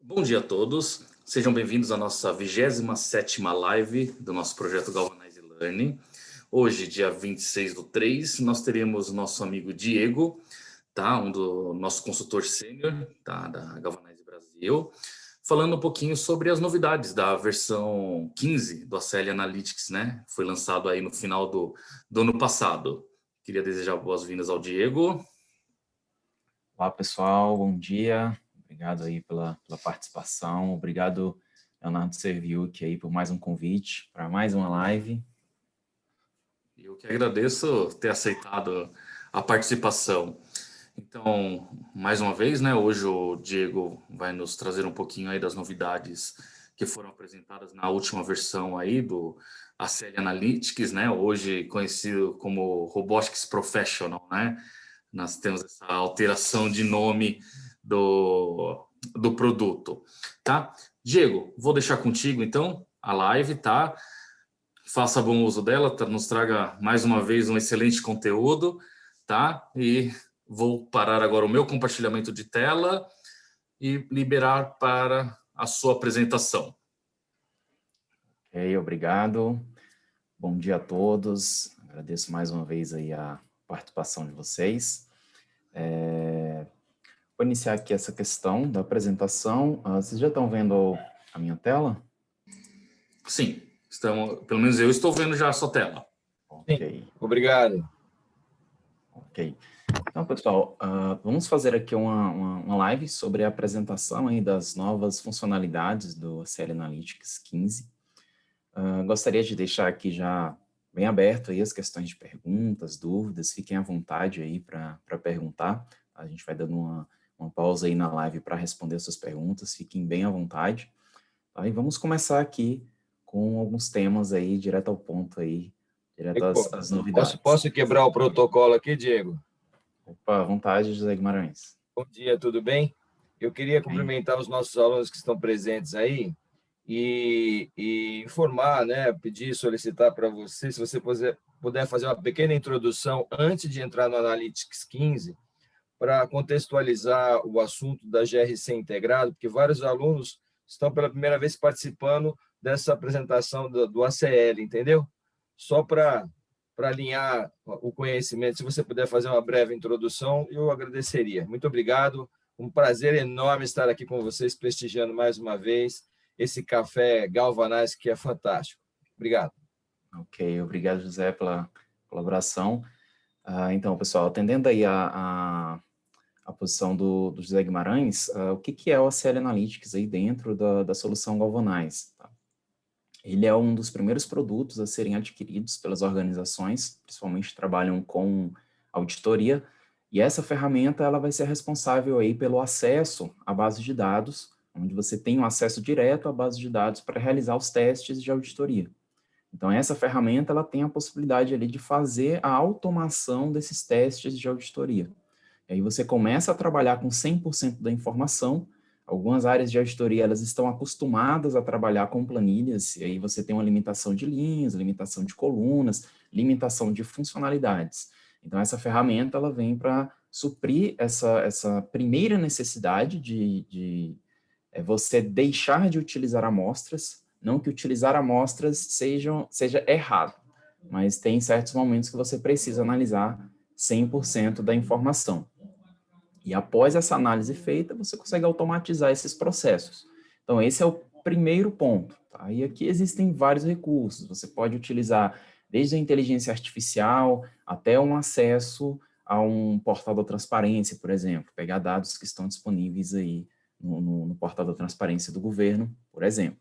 Bom dia a todos, sejam bem-vindos à nossa 27ª live do nosso projeto Galvanize Learning. Hoje, dia 26/3, nós teremos o nosso amigo Diego, tá? Do nosso consultor sênior, tá? Da Galvanize Brasil, falando um pouquinho sobre as novidades da versão 15 do ACL Analytics, né? Foi lançado aí no final do ano passado. Queria desejar boas-vindas ao Diego. Olá, pessoal, bom dia. Obrigado aí pela participação. Obrigado, Leonardo Serviuc, aí por mais um convite para mais uma live. Eu que agradeço ter aceitado a participação. Então, mais uma vez, né, hoje o Diego vai nos trazer um pouquinho aí das novidades que foram apresentadas na última versão aí do ACL Analytics, né, hoje conhecido como Robotics Professional, né? Nós temos essa alteração de nome do produto, tá? Diego, vou deixar contigo então a live, tá? Faça bom uso dela, nos traga mais uma vez um excelente conteúdo, tá? E vou parar agora o meu compartilhamento de tela e liberar para a sua apresentação. Ok, obrigado. Bom dia a todos. Agradeço mais uma vez aí a participação de vocês. Vou iniciar aqui essa questão da apresentação. Vocês já estão vendo a minha tela? Sim, pelo menos eu estou vendo já a sua tela. Ok. Sim, obrigado. Ok. Então, pessoal, vamos fazer aqui uma live sobre a apresentação aí das novas funcionalidades do ACL Analytics 15. Gostaria de deixar aqui já bem aberto aí as questões de perguntas, dúvidas, fiquem à vontade aí para perguntar. A gente vai dando uma pausa aí na live para responder suas perguntas, fiquem bem à vontade. Tá? E vamos começar aqui com alguns temas aí, direto ao ponto aí, direto às novidades. Posso quebrar o protocolo aqui, Diego? Opa, à vontade, José Guimarães. Bom dia, tudo bem? Eu queria cumprimentar os nossos alunos que estão presentes aí e informar, né, pedir, solicitar para você, se você puder fazer uma pequena introdução antes de entrar no Analytics 15, para contextualizar o assunto da GRC integrado, porque vários alunos estão pela primeira vez participando dessa apresentação do ACL, entendeu? Só para alinhar o conhecimento, se você puder fazer uma breve introdução, eu agradeceria. Muito obrigado, um prazer enorme estar aqui com vocês, prestigiando mais uma vez esse café Galvanize, que é fantástico. Obrigado. Ok, obrigado, José, pela colaboração. Então, pessoal, atendendo aí a posição do José Guimarães, o que é o ACL Analytics aí dentro da solução Galvanize? Tá? Ele é um dos primeiros produtos a serem adquiridos pelas organizações, principalmente que trabalham com auditoria, e essa ferramenta ela vai ser responsável aí pelo acesso à base de dados, onde você tem um acesso direto à base de dados para realizar os testes de auditoria. Então, essa ferramenta ela tem a possibilidade ali de fazer a automação desses testes de auditoria. E aí você começa a trabalhar com 100% da informação. Algumas áreas de auditoria elas estão acostumadas a trabalhar com planilhas, e aí você tem uma limitação de linhas, limitação de colunas, limitação de funcionalidades. Então, essa ferramenta ela vem para suprir essa primeira necessidade de você deixar de utilizar amostras, não que utilizar amostras seja errado, mas tem certos momentos que você precisa analisar 100% da informação. E após essa análise feita, você consegue automatizar esses processos. Então, esse é o primeiro ponto. Tá? E aqui existem vários recursos. Você pode utilizar desde a inteligência artificial até um acesso a um portal da transparência, por exemplo, pegar dados que estão disponíveis aí no portal da transparência do governo, por exemplo.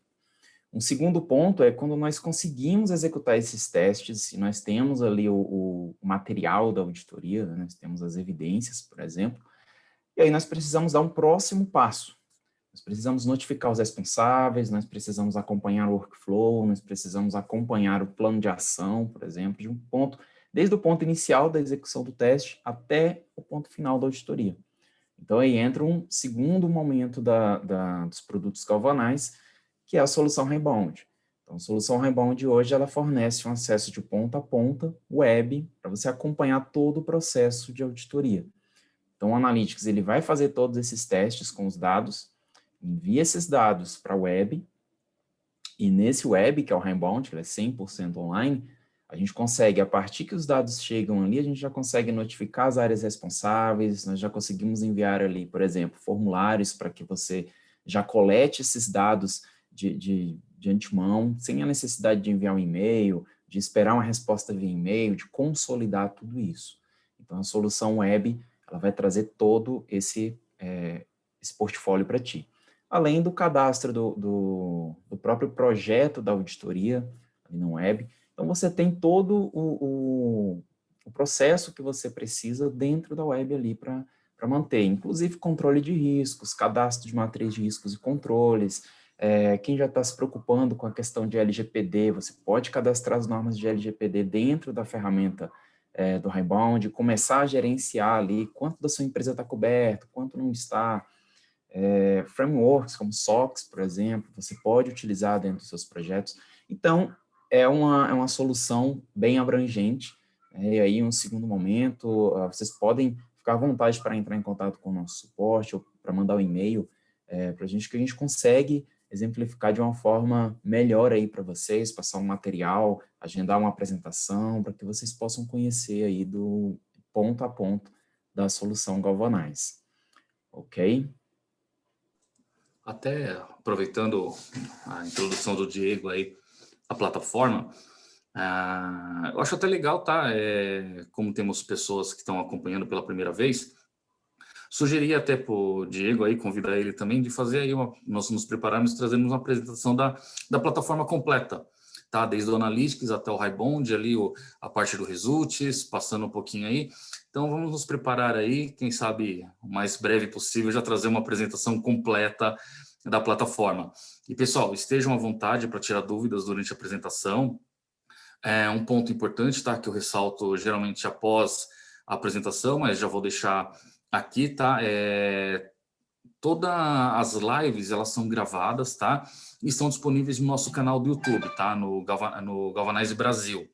Um segundo ponto é quando nós conseguimos executar esses testes, e nós temos ali o material da auditoria, né, nós temos as evidências, por exemplo, e aí nós precisamos dar um próximo passo. Nós precisamos notificar os responsáveis, nós precisamos acompanhar o workflow, nós precisamos acompanhar o plano de ação, por exemplo, de um ponto, desde o ponto inicial da execução do teste até o ponto final da auditoria. Então, aí entra um segundo momento dos produtos Galvanize, que é a solução Rebound. Então, a solução Rebound hoje, ela fornece um acesso de ponta a ponta, web, para você acompanhar todo o processo de auditoria. Então, o Analytics, ele vai fazer todos esses testes com os dados, envia esses dados para a web, e nesse web, que é o Highbound, que ele é 100% online, a gente consegue, a partir que os dados chegam ali, a gente já consegue notificar as áreas responsáveis, nós já conseguimos enviar ali, por exemplo, formulários para que você já colete esses dados de antemão, sem a necessidade de enviar um e-mail, de esperar uma resposta via e-mail, de consolidar tudo isso. Então, a solução web, ela vai trazer todo esse portfólio para ti. Além do cadastro do próprio projeto da auditoria, ali no web. Então, você tem todo o processo que você precisa dentro da web ali para manter, inclusive controle de riscos, cadastro de matriz de riscos e controles. Quem já está se preocupando com a questão de LGPD, você pode cadastrar as normas de LGPD dentro da ferramenta do Highbound, começar a gerenciar ali quanto da sua empresa está coberto, quanto não está. Frameworks como SOX, por exemplo, você pode utilizar dentro dos seus projetos. Então, é uma solução bem abrangente. E aí, em um segundo momento, vocês podem ficar à vontade para entrar em contato com o nosso suporte ou para mandar um e-mail para a gente, que a gente consegue exemplificar de uma forma melhor aí para vocês, passar um material, agendar uma apresentação, para que vocês possam conhecer aí do ponto a ponto da solução Galvanize. Ok? Até aproveitando a introdução do Diego aí, a plataforma, eu acho até legal, tá? Como temos pessoas que estão acompanhando pela primeira vez, sugeria até para o Diego aí, convidar ele também, de fazer aí, nós nos prepararmos, trazermos uma apresentação da plataforma completa, tá? Desde o Analytics até o Highbound, ali a parte do Results, passando um pouquinho aí. Então, vamos nos preparar aí, quem sabe o mais breve possível, já trazer uma apresentação completa da plataforma. E, pessoal, estejam à vontade para tirar dúvidas durante a apresentação. Um ponto importante, tá? Que eu ressalto geralmente após a apresentação, mas já vou deixar aqui, tá? Todas as lives, elas são gravadas, tá? E estão disponíveis no nosso canal do YouTube, tá? No Galvanize Brasil.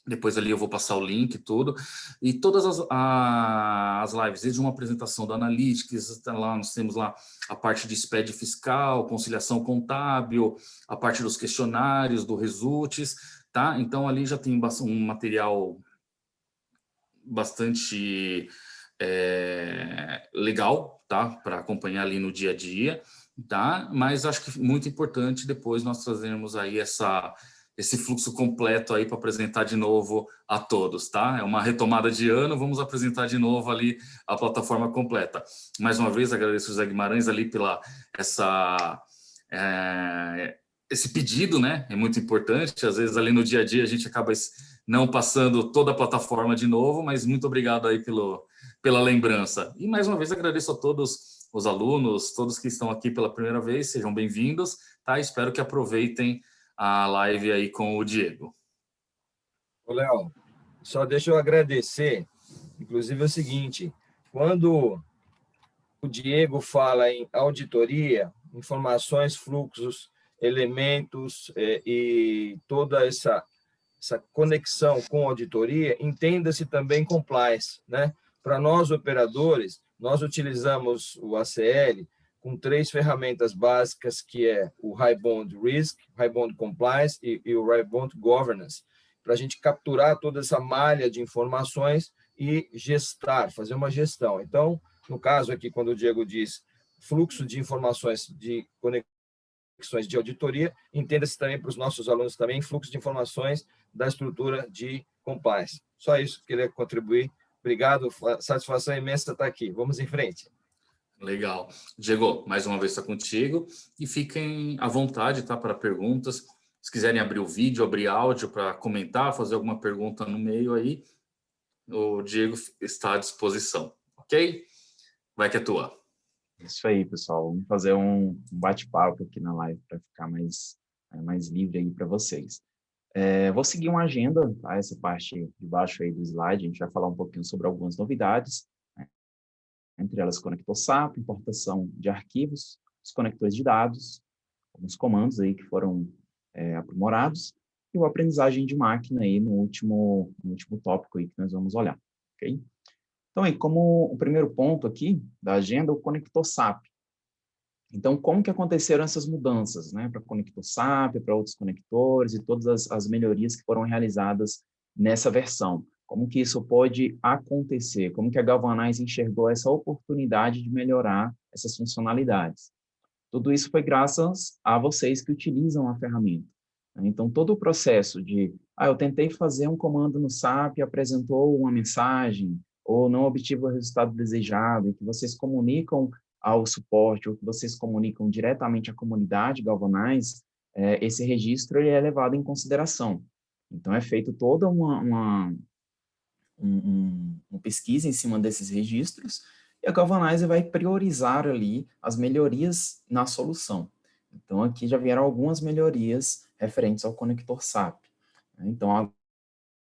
Depois ali eu vou passar o link e tudo. E todas as lives, desde uma apresentação do Analytics, lá, nós temos lá a parte de SPED fiscal, conciliação contábil, a parte dos questionários, do Results, tá? Então ali já tem um material bastante legal, tá? Para acompanhar ali no dia a dia, tá? Mas acho que muito importante depois nós trazermos aí esse fluxo completo aí para apresentar de novo a todos, tá? É uma retomada de ano, vamos apresentar de novo ali a plataforma completa. Mais uma vez, agradeço o José Guimarães ali pela esse pedido, né? É muito importante, às vezes ali no dia a dia a gente acaba não passando toda a plataforma de novo, mas muito obrigado aí pela lembrança. E mais uma vez agradeço a todos os alunos, todos que estão aqui pela primeira vez, sejam bem-vindos, tá? Espero que aproveitem a live aí com o Diego. Ô, Léo, só deixa eu agradecer, inclusive é o seguinte, quando o Diego fala em auditoria, informações, fluxos, elementos e toda essa conexão com auditoria, entenda-se também compliance, né? Para nós operadores, nós utilizamos o ACL com 3 ferramentas básicas, que é o Highbound Risk, Highbound Compliance e o Highbound Governance, para a gente capturar toda essa malha de informações e gestar, fazer uma gestão. Então, no caso aqui, quando o Diego diz fluxo de informações de conexões de auditoria, entenda-se também para os nossos alunos também fluxo de informações da estrutura de compliance. Só isso que queria contribuir. Obrigado, satisfação imensa estar aqui. Vamos em frente. Legal. Diego, mais uma vez está contigo e fiquem à vontade, tá, para perguntas. Se quiserem abrir o vídeo, abrir áudio para comentar, fazer alguma pergunta no meio aí, o Diego está à disposição, ok? Vai que é tua. Isso aí, pessoal. Vamos fazer um bate-papo aqui na live para ficar mais livre aí para vocês. Vou seguir uma agenda, tá? Essa parte de baixo aí do slide, a gente vai falar um pouquinho sobre algumas novidades, né? Entre elas, conector SAP, importação de arquivos, os conectores de dados, alguns comandos aí que foram aprimorados, e a aprendizagem de máquina aí no último tópico aí que nós vamos olhar, ok? Então, aí, como o primeiro ponto aqui da agenda, o conector SAP. Então, como que aconteceram essas mudanças, né, para conector SAP, para outros conectores e todas as melhorias que foram realizadas nessa versão? Como que isso pode acontecer? Como que a Galvanize enxergou essa oportunidade de melhorar essas funcionalidades? Tudo isso foi graças a vocês que utilizam a ferramenta. Então, todo o processo de, eu tentei fazer um comando no SAP e apresentou uma mensagem, ou não obtive o resultado desejado, e que vocês comunicam ao suporte, ou que vocês comunicam diretamente à comunidade Galvanize, esse registro ele é levado em consideração. Então, é feito toda uma pesquisa em cima desses registros, e a Galvanize vai priorizar ali as melhorias na solução. Então, aqui já vieram algumas melhorias referentes ao conector SAP. Então,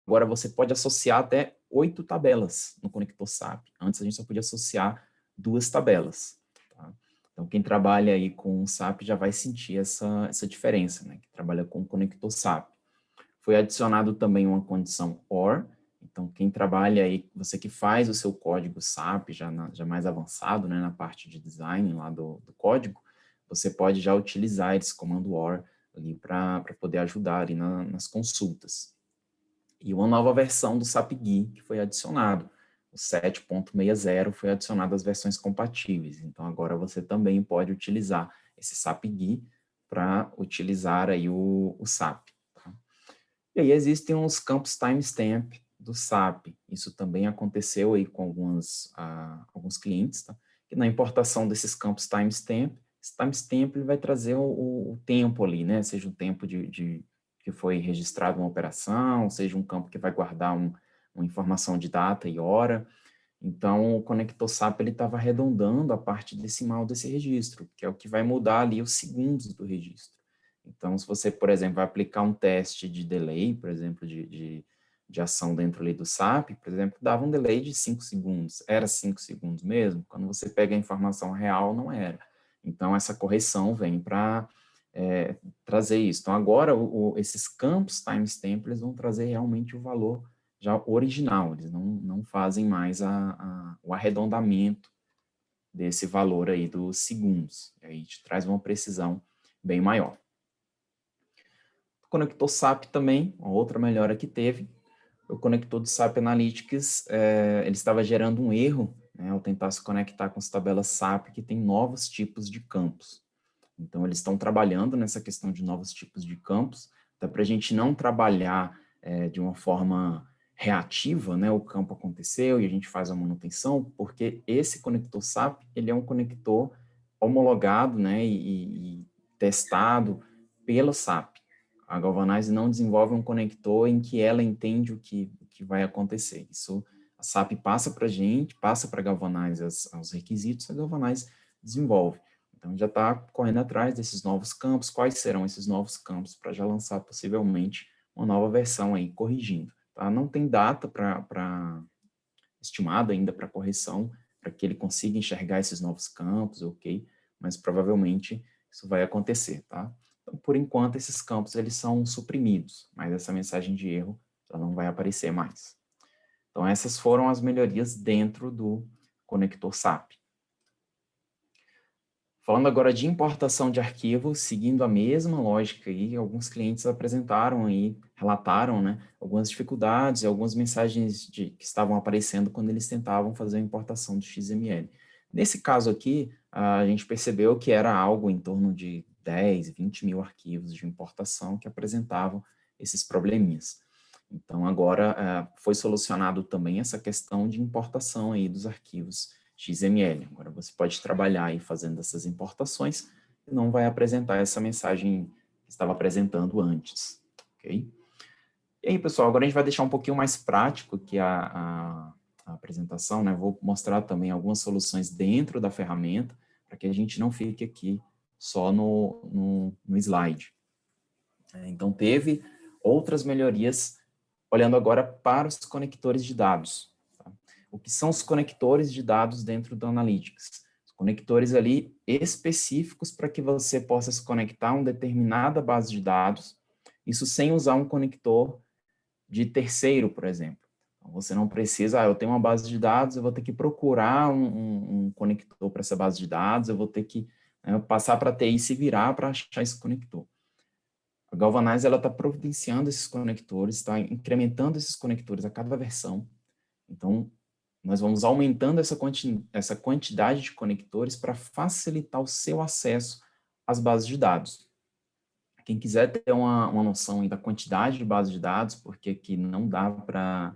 agora você pode associar até 8 tabelas no conector SAP. Antes a gente só podia associar 2 tabelas. Tá? Então, quem trabalha aí com o SAP já vai sentir essa diferença, né? Que trabalha com o conector SAP. Foi adicionado também uma condição OR. Então, quem trabalha aí, você que faz o seu código SAP, já mais avançado, né, na parte de design lá do código, você pode já utilizar esse comando OR ali para poder ajudar ali nas consultas. E uma nova versão do SAP GUI que foi adicionado. O 7.60 foi adicionado às versões compatíveis. Então, agora você também pode utilizar esse SAP GUI para utilizar aí o SAP. Tá? E aí existem os campos timestamp do SAP. Isso também aconteceu aí com alguns clientes, tá? Que na importação desses campos timestamp, esse timestamp ele vai trazer o tempo ali, né? Seja o tempo que foi registrado uma operação, seja um campo que vai guardar uma informação de data e hora. Então, o conector SAP ele estava arredondando a parte decimal desse registro, que é o que vai mudar ali os segundos do registro. Então, se você, por exemplo, vai aplicar um teste de delay, por exemplo, de ação dentro ali do SAP, por exemplo, dava um delay de 5 segundos. Era 5 segundos mesmo? Quando você pega a informação real, não era. Então, essa correção vem para trazer isso. Então, agora, esses campos timestamp, eles vão trazer realmente o valor já original, eles não fazem mais o arredondamento desse valor aí dos segundos. E aí te traz uma precisão bem maior. O conector SAP também, uma outra melhora que teve, o conector do SAP Analytics, ele estava gerando um erro, né, ao tentar se conectar com as tabelas SAP que tem novos tipos de campos. Então, eles estão trabalhando nessa questão de novos tipos de campos, até para a gente não trabalhar de uma forma reativa, né, o campo aconteceu e a gente faz a manutenção, porque esse conector SAP, ele é um conector homologado, né, e testado pelo SAP. A Galvanize não desenvolve um conector em que ela entende o que vai acontecer. Isso a SAP passa para a gente, passa para a Galvanize os requisitos, a Galvanize desenvolve. Então, já está correndo atrás desses novos campos, quais serão esses novos campos, para já lançar possivelmente uma nova versão aí, corrigindo. Tá? Não tem data estimada ainda para correção, para que ele consiga enxergar esses novos campos, ok? Mas provavelmente isso vai acontecer, tá? Então, por enquanto, esses campos eles são suprimidos, mas essa mensagem de erro ela não vai aparecer mais. Então, essas foram as melhorias dentro do conector SAP. Falando agora de importação de arquivos, seguindo a mesma lógica aí, alguns clientes apresentaram aí, relataram, né, algumas dificuldades e algumas mensagens que estavam aparecendo quando eles tentavam fazer a importação do XML. Nesse caso aqui, a gente percebeu que era algo em torno de 10, 20 mil arquivos de importação que apresentavam esses probleminhas. Então, agora foi solucionado também essa questão de importação aí dos arquivos XML. Agora você pode trabalhar aí fazendo essas importações e não vai apresentar essa mensagem que estava apresentando antes, ok? E aí, pessoal, agora a gente vai deixar um pouquinho mais prático aqui a apresentação, né? Vou mostrar também algumas soluções dentro da ferramenta para que a gente não fique aqui só no slide. Então, teve outras melhorias olhando agora para os conectores de dados. O que são os conectores de dados dentro do Analytics? Os conectores ali específicos para que você possa se conectar a uma determinada base de dados, isso sem usar um conector de terceiro, por exemplo. Então, você não precisa, eu tenho uma base de dados, eu vou ter que procurar um conector para essa base de dados, eu vou ter que né, passar para a TI se virar para achar esse conector. A Galvanize está providenciando esses conectores, está incrementando esses conectores a cada versão. Então, nós vamos aumentando essa quantidade de conectores para facilitar o seu acesso às bases de dados. Quem quiser ter uma noção da quantidade de bases de dados, porque aqui não dá para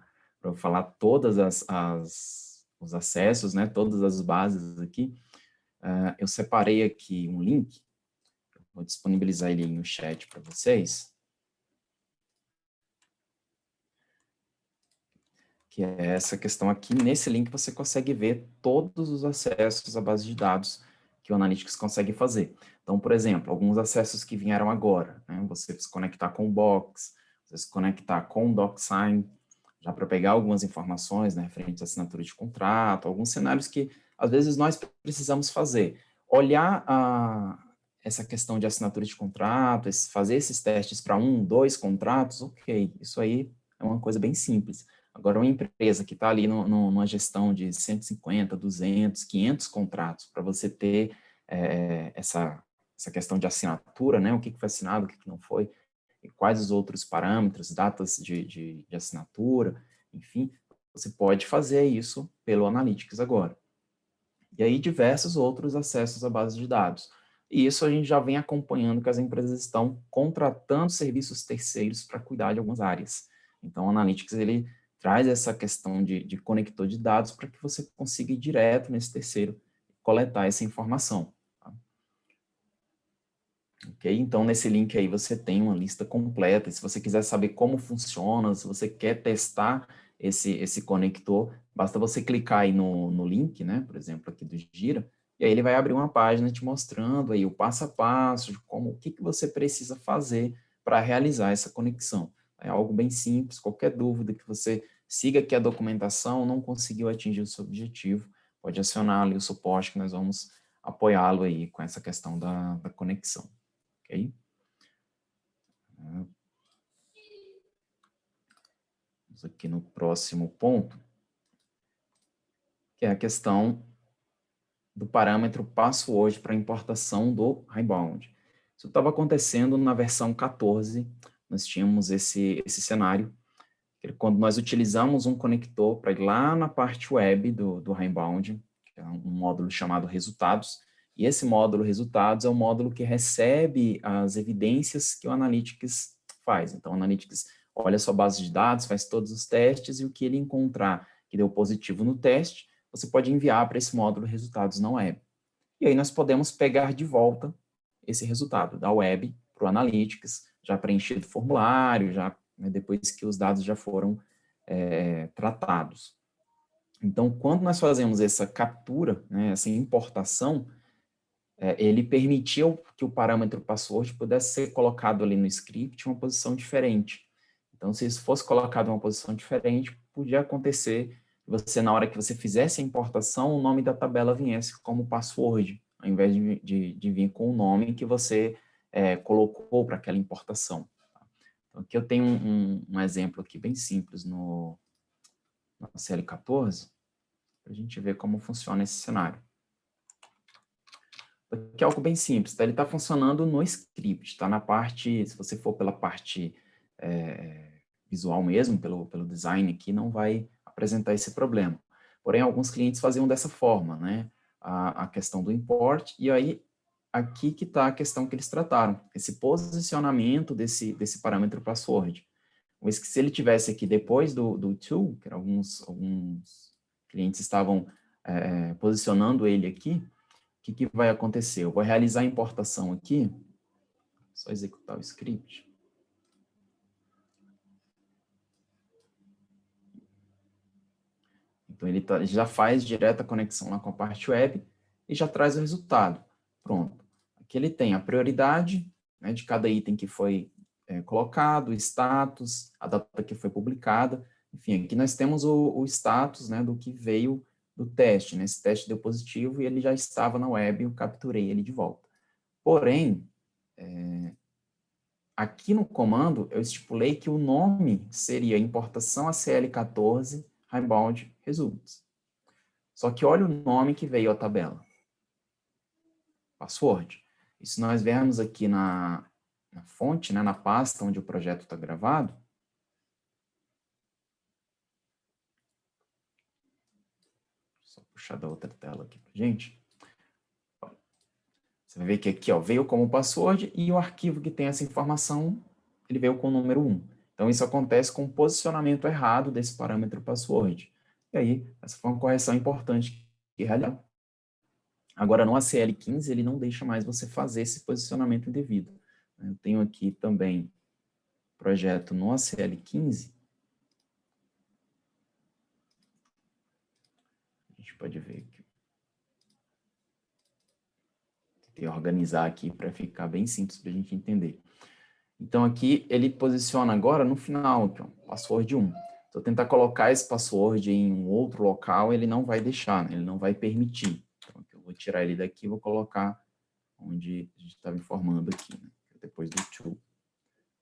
falar todas os acessos, né, todas as bases aqui, eu separei aqui um link, vou disponibilizar ele no chat para vocês, que é essa questão aqui. Nesse link você consegue ver todos os acessos à base de dados que o Analytics consegue fazer. Então, por exemplo, alguns acessos que vieram agora, né? Você se conectar com o Box, você se conectar com o DocSign, já para pegar algumas informações, né, referentes à assinatura de contrato, alguns cenários que, às vezes, nós precisamos fazer. Olhar essa questão de assinatura de contrato, fazer esses testes para 1, 2 contratos, ok, isso aí é uma coisa bem simples. Agora, uma empresa que está ali numa gestão de 150, 200, 500 contratos, para você ter essa questão de assinatura, né? O que foi assinado, o que não foi, e quais os outros parâmetros, datas de assinatura, enfim, você pode fazer isso pelo Analytics agora. E aí, diversos outros acessos à base de dados. E isso a gente já vem acompanhando que as empresas estão contratando serviços terceiros para cuidar de algumas áreas. Então, o Analytics, ele traz essa questão de conector de dados para que você consiga ir direto nesse terceiro e coletar essa informação. Tá? Ok? Então, nesse link aí você tem uma lista completa. Se você quiser saber como funciona, se você quer testar esse conector, basta você clicar aí no link, né? Por exemplo, aqui do Gira, e aí ele vai abrir uma página te mostrando aí o passo a passo, de o que você precisa fazer para realizar essa conexão. É algo bem simples, qualquer dúvida que você siga aqui a documentação, não conseguiu atingir o seu objetivo, pode acionar ali o suporte que nós vamos apoiá-lo aí com essa questão da conexão. Ok? Vamos aqui no próximo ponto, que é a questão do parâmetro password para importação do Highbound. Isso estava acontecendo na versão 14, nós tínhamos esse cenário, que quando nós utilizamos um conector para ir lá na parte web do Highbound, que é um módulo chamado resultados, e esse módulo resultados é o módulo que recebe as evidências que o Analytics faz. Então, o Analytics olha a sua base de dados, faz todos os testes, e o que ele encontrar que deu positivo no teste, você pode enviar para esse módulo resultados na web. E aí nós podemos pegar de volta esse resultado da web para o Analytics, já preenchido o formulário, já, né, depois que os dados já foram tratados. Então, quando nós fazemos essa captura, né, essa importação, ele permitiu que o parâmetro password pudesse ser colocado ali no script em uma posição diferente. Então, se isso fosse colocado em uma posição diferente, podia acontecer você, na hora que você fizesse a importação, o nome da tabela viesse como password, ao invés de vir com o nome que você colocou para aquela importação. Então, aqui eu tenho um exemplo aqui bem simples no CL14, para a gente ver como funciona esse cenário. Aqui é algo bem simples, tá? Ele está funcionando no script, está na parte, se você for pela parte visual mesmo, pelo design aqui, não vai apresentar esse problema. Porém, alguns clientes faziam dessa forma, né? A questão do import, e aí aqui que está a questão que eles trataram, esse posicionamento desse parâmetro password. Mas que se ele tivesse aqui depois do to, que alguns clientes estavam posicionando ele aqui, o que vai acontecer? Eu vou realizar a importação aqui, só executar o script. Então, ele já faz direta conexão lá com a parte web e já traz o resultado. Pronto. Aqui ele tem a prioridade, né, de cada item que foi colocado, o status, a data que foi publicada. Enfim, aqui nós temos o status, né, do que veio do teste. Né? Esse teste deu positivo e ele já estava na web e eu capturei ele de volta. Porém, aqui no comando, eu estipulei que o nome seria importação ACL14 Highbound Results. Só que olha o nome que veio à tabela. password. E se nós vermos aqui na fonte, né, na pasta onde o projeto está gravado, só puxar da outra tela aqui para gente. Você vai ver que aqui, ó, veio como password e o arquivo que tem essa informação, ele veio com o número 1. Então, isso acontece com o posicionamento errado desse parâmetro password. E aí, essa foi uma correção importante que realizar. Agora, no ACL 15, ele não deixa mais você fazer esse posicionamento indevido. Eu tenho aqui também projeto no ACL 15. A gente pode ver aqui. Tentei organizar aqui para ficar bem simples para a gente entender. Então, aqui ele posiciona agora no final, aqui, ó, password 1. Se eu tentar colocar esse password em um outro local, ele não vai deixar, né? Ele não vai permitir. Então, aqui eu vou tirar ele daqui e vou colocar onde a gente estava informando aqui, né? Depois do to.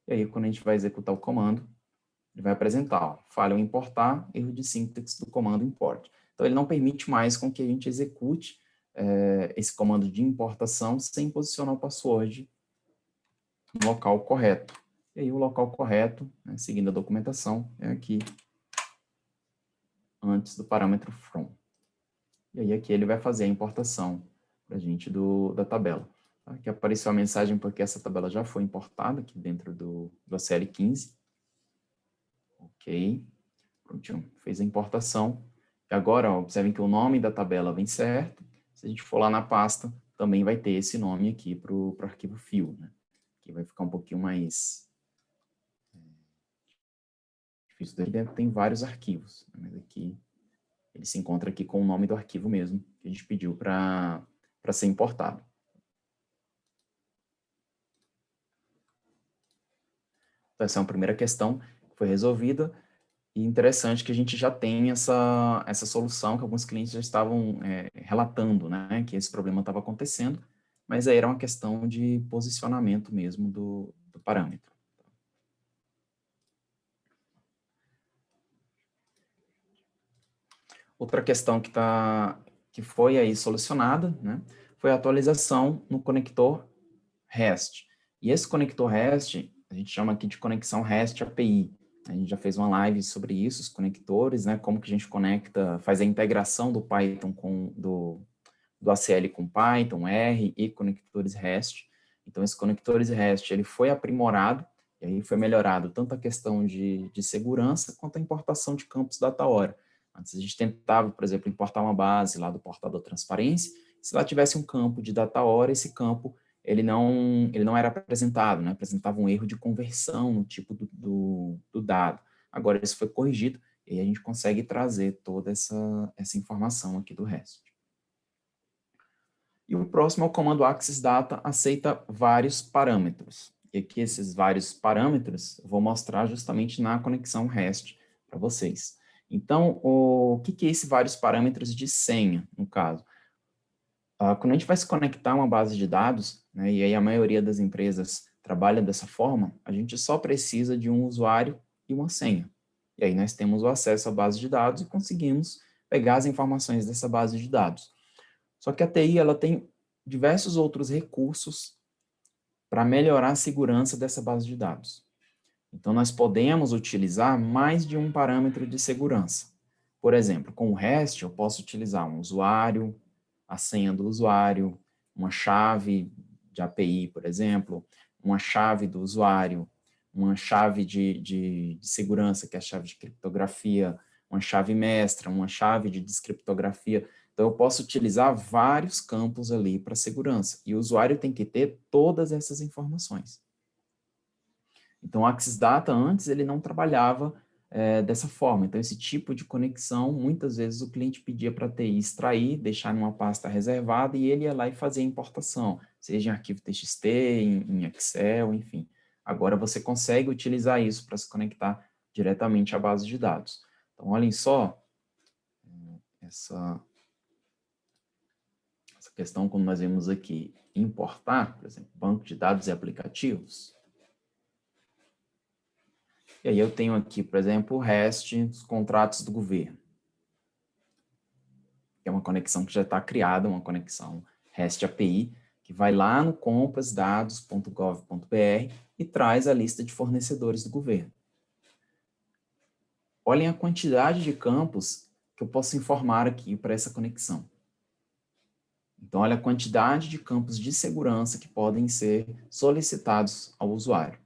E aí, quando a gente vai executar o comando, ele vai apresentar, ó, falha ao importar, erro de sintaxe do comando import. Então, ele não permite mais com que a gente execute esse comando de importação sem posicionar o password no local correto. E aí, o local correto, né, seguindo a documentação, é aqui, antes do parâmetro from. E aí, aqui ele vai fazer a importação para a gente da tabela. Aqui apareceu a mensagem porque essa tabela já foi importada aqui dentro do ACL 15. Ok. Prontinho, fez a importação. E agora, ó, observem que o nome da tabela vem certo. Se a gente for lá na pasta, também vai ter esse nome aqui para o arquivo fio, né? Aqui vai ficar um pouquinho mais difícil. Deve ter vários arquivos, né? Mas aqui ele se encontra aqui com o nome do arquivo mesmo, que a gente pediu para ser importado. Então, essa é uma primeira questão que foi resolvida. E interessante que a gente já tem essa solução que alguns clientes já estavam relatando, né, que esse problema estava acontecendo, mas aí era uma questão de posicionamento mesmo do parâmetro. Outra questão que foi aí solucionada, né, foi a atualização no conector REST. E esse conector REST, a gente chama aqui de conexão REST API. A gente já fez uma live sobre isso, os conectores, né? Como que a gente conecta, faz a integração do Python do ACL com Python, R e conectores REST. Então, esses conectores REST, ele foi aprimorado, e aí foi melhorado tanto a questão de segurança, quanto a importação de campos data-hora. Antes a gente tentava, por exemplo, importar uma base lá do portal da transparência, se lá tivesse um campo de data-hora, esse campo ele não era apresentado, né? Apresentava um erro de conversão no tipo do dado. Agora, isso foi corrigido e a gente consegue trazer toda essa informação aqui do REST. E o próximo é o comando access data, aceita vários parâmetros. E aqui esses vários parâmetros eu vou mostrar justamente na conexão REST para vocês. Então, o que é esse vários parâmetros de senha, no caso? Quando a gente vai se conectar a uma base de dados, né, e aí a maioria das empresas trabalha dessa forma, a gente só precisa de um usuário e uma senha. E aí nós temos o acesso à base de dados e conseguimos pegar as informações dessa base de dados. Só que a TI ela tem diversos outros recursos para melhorar a segurança dessa base de dados. Então, nós podemos utilizar mais de um parâmetro de segurança. Por exemplo, com o REST, eu posso utilizar um usuário, a senha do usuário, uma chave de API, por exemplo, uma chave do usuário, uma chave de segurança, que é a chave de criptografia, uma chave mestra, uma chave de descriptografia. Então, eu posso utilizar vários campos ali para segurança. E o usuário tem que ter todas essas informações. Então, o Access Data, antes, ele não trabalhava dessa forma. Então, esse tipo de conexão, muitas vezes o cliente pedia para a TI extrair, deixar numa pasta reservada e ele ia lá e fazia a importação, seja em arquivo TXT, em Excel, enfim. Agora, você consegue utilizar isso para se conectar diretamente à base de dados. Então, olhem só essa questão, como nós vemos aqui, importar, por exemplo, banco de dados e aplicativos. E aí eu tenho aqui, por exemplo, o REST, os contratos do governo. Que é uma conexão que já está criada, uma conexão REST API. que vai lá no compasdados.gov.br e traz a lista de fornecedores do governo. Olhem a quantidade de campos que eu posso informar aqui para essa conexão. Então, olha a quantidade de campos de segurança que podem ser solicitados ao usuário.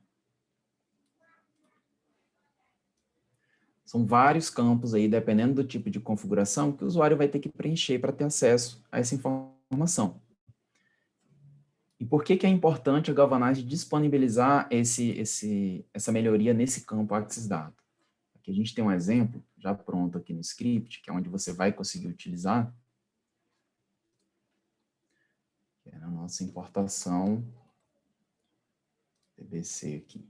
São vários campos aí, dependendo do tipo de configuração, que o usuário vai ter que preencher para ter acesso a essa informação. E por que é importante a Galvanize disponibilizar essa melhoria nesse campo Access Data? Aqui a gente tem um exemplo já pronto aqui no script, que é onde você vai conseguir utilizar, que é a nossa importação DBC aqui.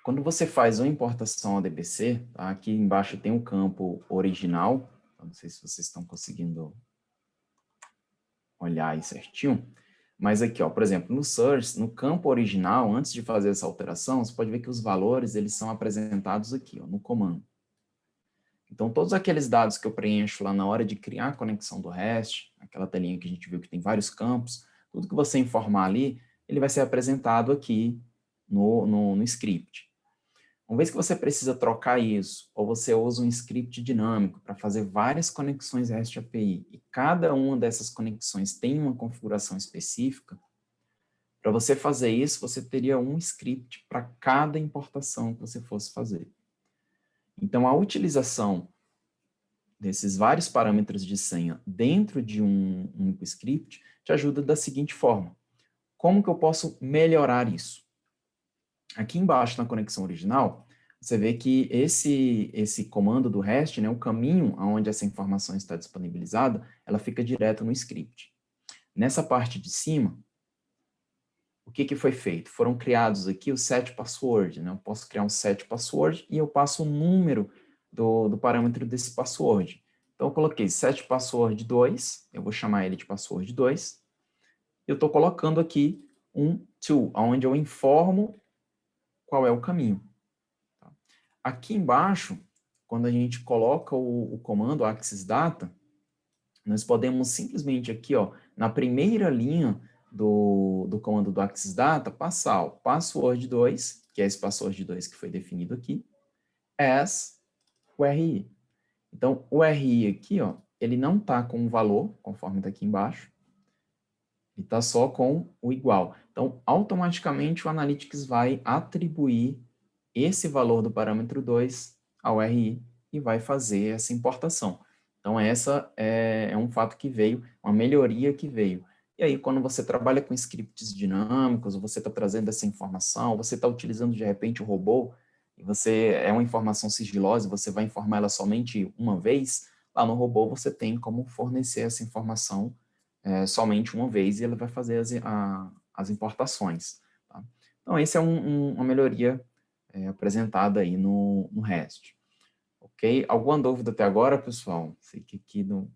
Quando você faz uma importação ADBC, tá? Aqui embaixo tem um campo original, não sei se vocês estão conseguindo olhar aí certinho, mas aqui, ó, por exemplo, no Source, no campo original, antes de fazer essa alteração, você pode ver que os valores, eles são apresentados aqui, ó, no comando. Então, todos aqueles dados que eu preencho lá na hora de criar a conexão do REST, aquela telinha que a gente viu que tem vários campos, tudo que você informar ali, ele vai ser apresentado aqui no script. Uma vez que você precisa trocar isso, ou você usa um script dinâmico para fazer várias conexões REST API, e cada uma dessas conexões tem uma configuração específica, para você fazer isso, você teria um script para cada importação que você fosse fazer. Então, a utilização desses vários parâmetros de senha dentro de um único script te ajuda da seguinte forma. Como que eu posso melhorar isso? Aqui embaixo, na conexão original, você vê que esse comando do REST, né, o caminho onde essa informação está disponibilizada, ela fica direto no script. Nessa parte de cima, o que foi feito? Foram criados aqui o set password, né? Eu posso criar um set password e eu passo o número do parâmetro desse password. Então, eu coloquei set password 2, eu vou chamar ele de password 2, eu estou colocando aqui um to, onde eu informo qual é o caminho. Aqui embaixo, quando a gente coloca o comando access data, nós podemos simplesmente aqui, ó, na primeira linha do comando do access data, passar o password 2, que é esse password 2 que foi definido aqui, as o RI. Então, o RI aqui, ó, ele não está com um valor, conforme está aqui embaixo, ele está só com o igual. Então, automaticamente o Analytics vai atribuir esse valor do parâmetro 2 ao RI e vai fazer essa importação. Então, essa é um fato que veio, uma melhoria que veio. E aí, quando você trabalha com scripts dinâmicos, você está trazendo essa informação, você está utilizando, de repente, o robô, e você é uma informação sigilosa, você vai informar ela somente uma vez, lá no robô você tem como fornecer essa informação somente uma vez e ele vai fazer as importações. Tá? Então, essa é uma melhoria apresentada aí no REST. Ok? Alguma dúvida até agora, pessoal? Sei que aqui no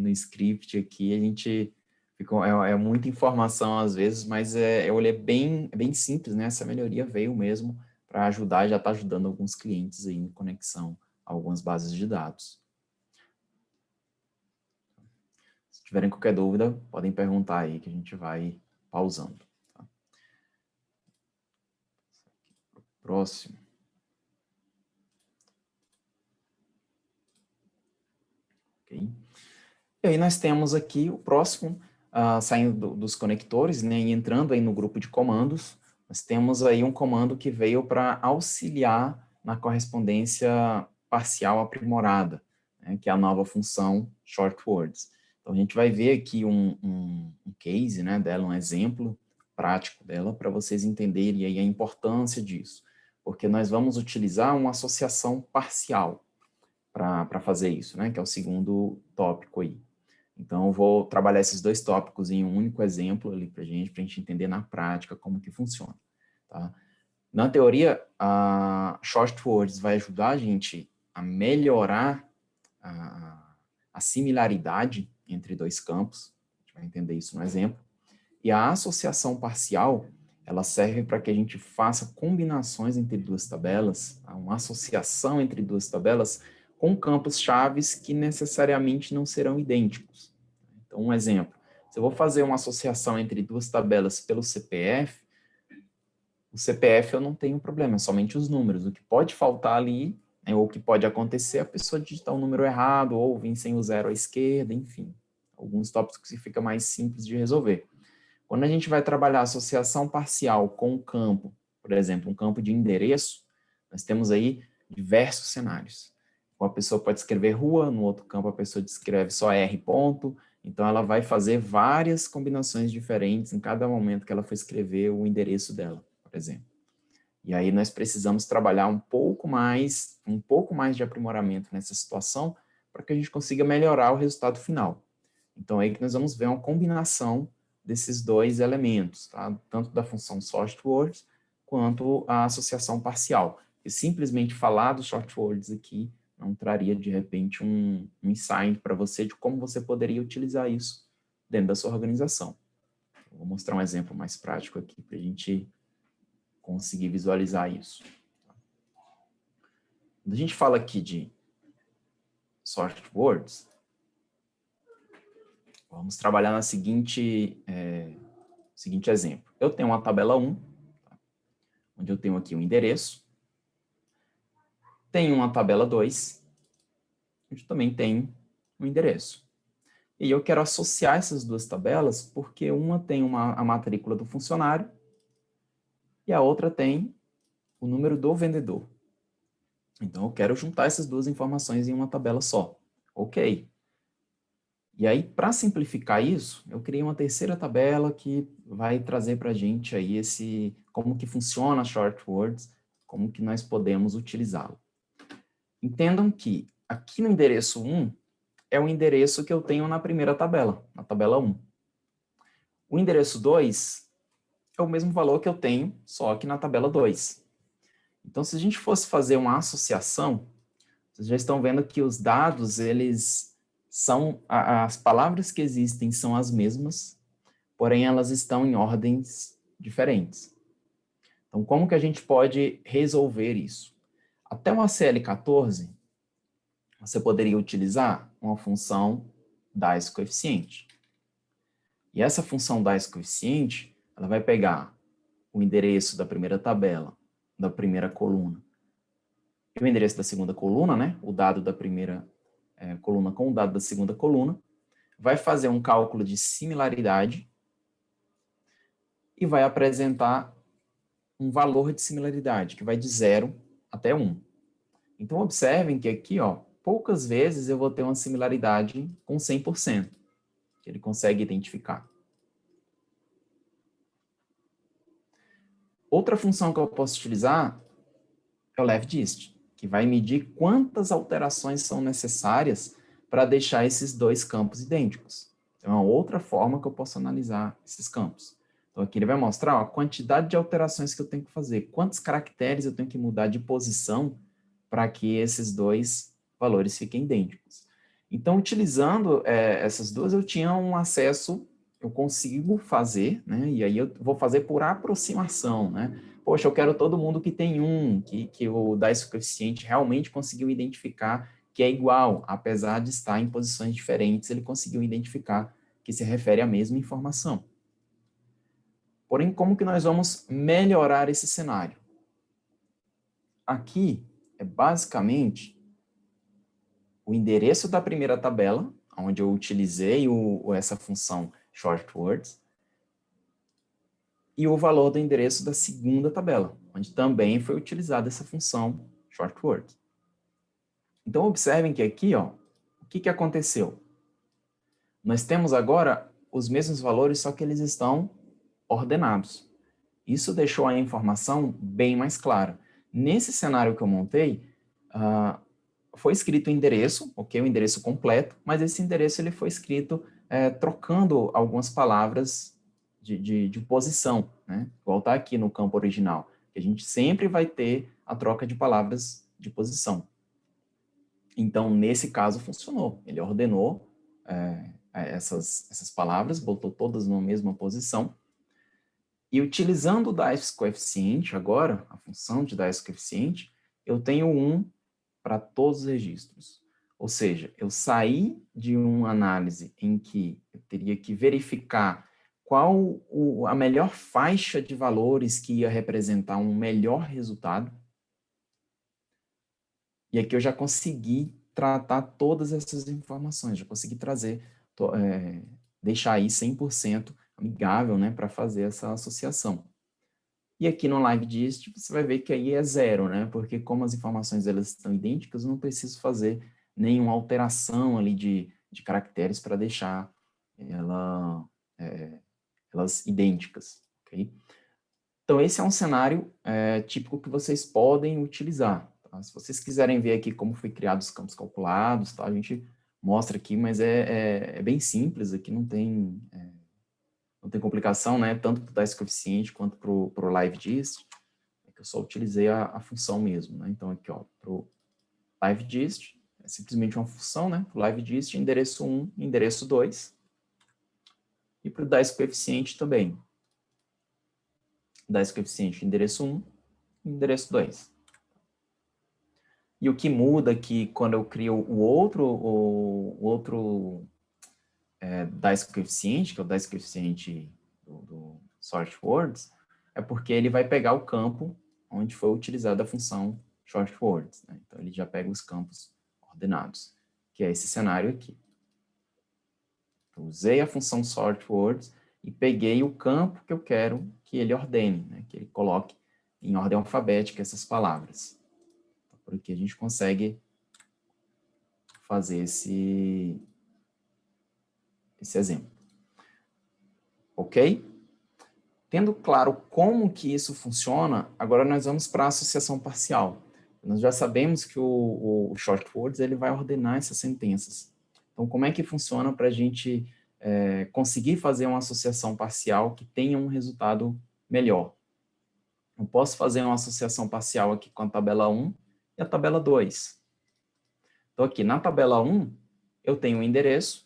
script aqui a gente ficou, muita informação às vezes, mas eu olhei bem simples, né? Essa melhoria veio mesmo para ajudar, já está ajudando alguns clientes aí em conexão a algumas bases de dados. Se tiverem qualquer dúvida, podem perguntar aí que a gente vai pausando. Tá? Próximo. Okay. E aí nós temos aqui o próximo, saindo dos conectores, né, e entrando aí no grupo de comandos, nós temos aí um comando que veio para auxiliar na correspondência parcial aprimorada, né, que é a nova função short words. Então, a gente vai ver aqui um case, né, dela, um exemplo prático dela, para vocês entenderem aí a importância disso, porque nós vamos utilizar uma associação parcial para fazer isso, né, que é o segundo tópico aí. Então, eu vou trabalhar esses dois tópicos em um único exemplo ali para a gente entender na prática como que funciona. Tá? Na teoria, a Short Words vai ajudar a gente a melhorar a similaridade entre dois campos, a gente vai entender isso no exemplo, e a associação parcial, ela serve para que a gente faça combinações entre duas tabelas, tá? Uma associação entre duas tabelas, com campos chaves que necessariamente não serão idênticos. Então, um exemplo, se eu vou fazer uma associação entre duas tabelas pelo CPF, o CPF eu não tenho problema, é somente os números. O que pode faltar ali, né, ou o que pode acontecer, é a pessoa digitar o número errado, ou vir sem o zero à esquerda, enfim. Alguns tópicos que fica mais simples de resolver. Quando a gente vai trabalhar associação parcial com um campo, por exemplo, um campo de endereço, nós temos aí diversos cenários. Uma pessoa pode escrever rua, no outro campo a pessoa escreve só R ponto, então ela vai fazer várias combinações diferentes em cada momento que ela for escrever o endereço dela, por exemplo. E aí nós precisamos trabalhar um pouco mais de aprimoramento nessa situação para que a gente consiga melhorar o resultado final. Então aí que nós vamos ver uma combinação desses dois elementos, tá? Tanto da função shortwords quanto a associação parcial. E simplesmente falar dos shortwords aqui não traria, de repente, um insight para você de como você poderia utilizar isso dentro da sua organização. Vou mostrar um exemplo mais prático aqui para a gente conseguir visualizar isso. Quando a gente fala aqui de shortwords, vamos trabalhar na seguinte exemplo. Eu tenho uma tabela 1, onde eu tenho aqui um endereço. Tenho uma tabela 2, onde também tem um endereço. E eu quero associar essas duas tabelas, porque uma tem a matrícula do funcionário e a outra tem o número do vendedor. Então, eu quero juntar essas duas informações em uma tabela só. Ok. E aí, para simplificar isso, eu criei uma terceira tabela que vai trazer para a gente aí como que funciona a shortwords, como que nós podemos utilizá-lo. Entendam que aqui no endereço 1 é o endereço que eu tenho na primeira tabela, na tabela 1. O endereço 2 é o mesmo valor que eu tenho, só que na tabela 2. Então, se a gente fosse fazer uma associação, vocês já estão vendo que os dados, as palavras que existem são as mesmas, porém elas estão em ordens diferentes. Então, como que a gente pode resolver isso? Até o ACL14, você poderia utilizar uma função DICE-coeficiente. E essa função DICE-coeficiente, ela vai pegar o endereço da primeira tabela, da primeira coluna, e o endereço da segunda coluna, né? O dado da primeira coluna com o dado da segunda coluna, vai fazer um cálculo de similaridade e vai apresentar um valor de similaridade, que vai de 0 até 1. Então, observem que aqui, poucas vezes eu vou ter uma similaridade com 100%, que ele consegue identificar. Outra função que eu posso utilizar é o leftDist, que vai medir quantas alterações são necessárias para deixar esses dois campos idênticos. Então, é uma outra forma que eu posso analisar esses campos. Então, aqui ele vai mostrar a quantidade de alterações que eu tenho que fazer, quantos caracteres eu tenho que mudar de posição para que esses dois valores fiquem idênticos. Então, utilizando essas duas, eu tinha um acesso, eu consigo fazer, né? E aí eu vou fazer por aproximação, né? Poxa, eu quero todo mundo que tem que o DICE-coeficiente realmente conseguiu identificar que é igual, apesar de estar em posições diferentes, ele conseguiu identificar que se refere à mesma informação. Porém, como que nós vamos melhorar esse cenário? Aqui é basicamente o endereço da primeira tabela, onde eu utilizei essa função shortwords, e o valor do endereço da segunda tabela, onde também foi utilizada essa função shortwords. Então, observem que aqui, o que aconteceu? Nós temos agora os mesmos valores, só que eles estão ordenados. Isso deixou a informação bem mais clara. Nesse cenário que eu montei, foi escrito o endereço, ok? O endereço completo, mas esse endereço ele foi escrito trocando algumas palavras de posição, né? Igual está aqui no campo original, que a gente sempre vai ter a troca de palavras de posição. Então, nesse caso, funcionou. Ele ordenou essas palavras, botou todas na mesma posição, e utilizando o DICE-coeficiente agora, a função de DICE-coeficiente, eu tenho um para todos os registros. Ou seja, eu saí de uma análise em que eu teria que verificar qual a melhor faixa de valores que ia representar um melhor resultado. E aqui eu já consegui tratar todas essas informações, já consegui trazer, deixar aí 100% amigável, né, para fazer essa associação. E aqui no LiveGist você vai ver que aí é 0, né, porque como as informações elas estão idênticas, eu não preciso fazer nenhuma alteração ali de caracteres para deixar elas idênticas, ok? Então, esse é um cenário típico que vocês podem utilizar. Tá? Se vocês quiserem ver aqui como foi criado os campos calculados, tá? A gente mostra aqui, mas é bem simples, aqui não tem complicação, né? Tanto para o DICE coeficiente quanto para o LiveGist, que eu só utilizei a função mesmo, né? Então, aqui, para o LiveGist, é simplesmente uma função, né? Para o LiveGist, endereço 1, endereço 2. E para o DICE coeficiente também. DICE coeficiente, endereço 1, endereço 2. E o que muda aqui quando eu crio o outro DICE coeficiente, que é o DICE coeficiente do sort words, é porque ele vai pegar o campo onde foi utilizada a função short words. Né? Então, ele já pega os campos ordenados, que é esse cenário aqui. Eu usei a função sort words e peguei o campo que eu quero que ele ordene, né? Que ele coloque em ordem alfabética essas palavras. Por aqui a gente consegue fazer esse exemplo. Ok? Tendo claro como que isso funciona, agora nós vamos para a associação parcial. Nós já sabemos que o short words ele vai ordenar essas sentenças. Então, como é que funciona para a gente conseguir fazer uma associação parcial que tenha um resultado melhor? Eu posso fazer uma associação parcial aqui com a tabela 1 e a tabela 2. Então, aqui na tabela 1, eu tenho o endereço,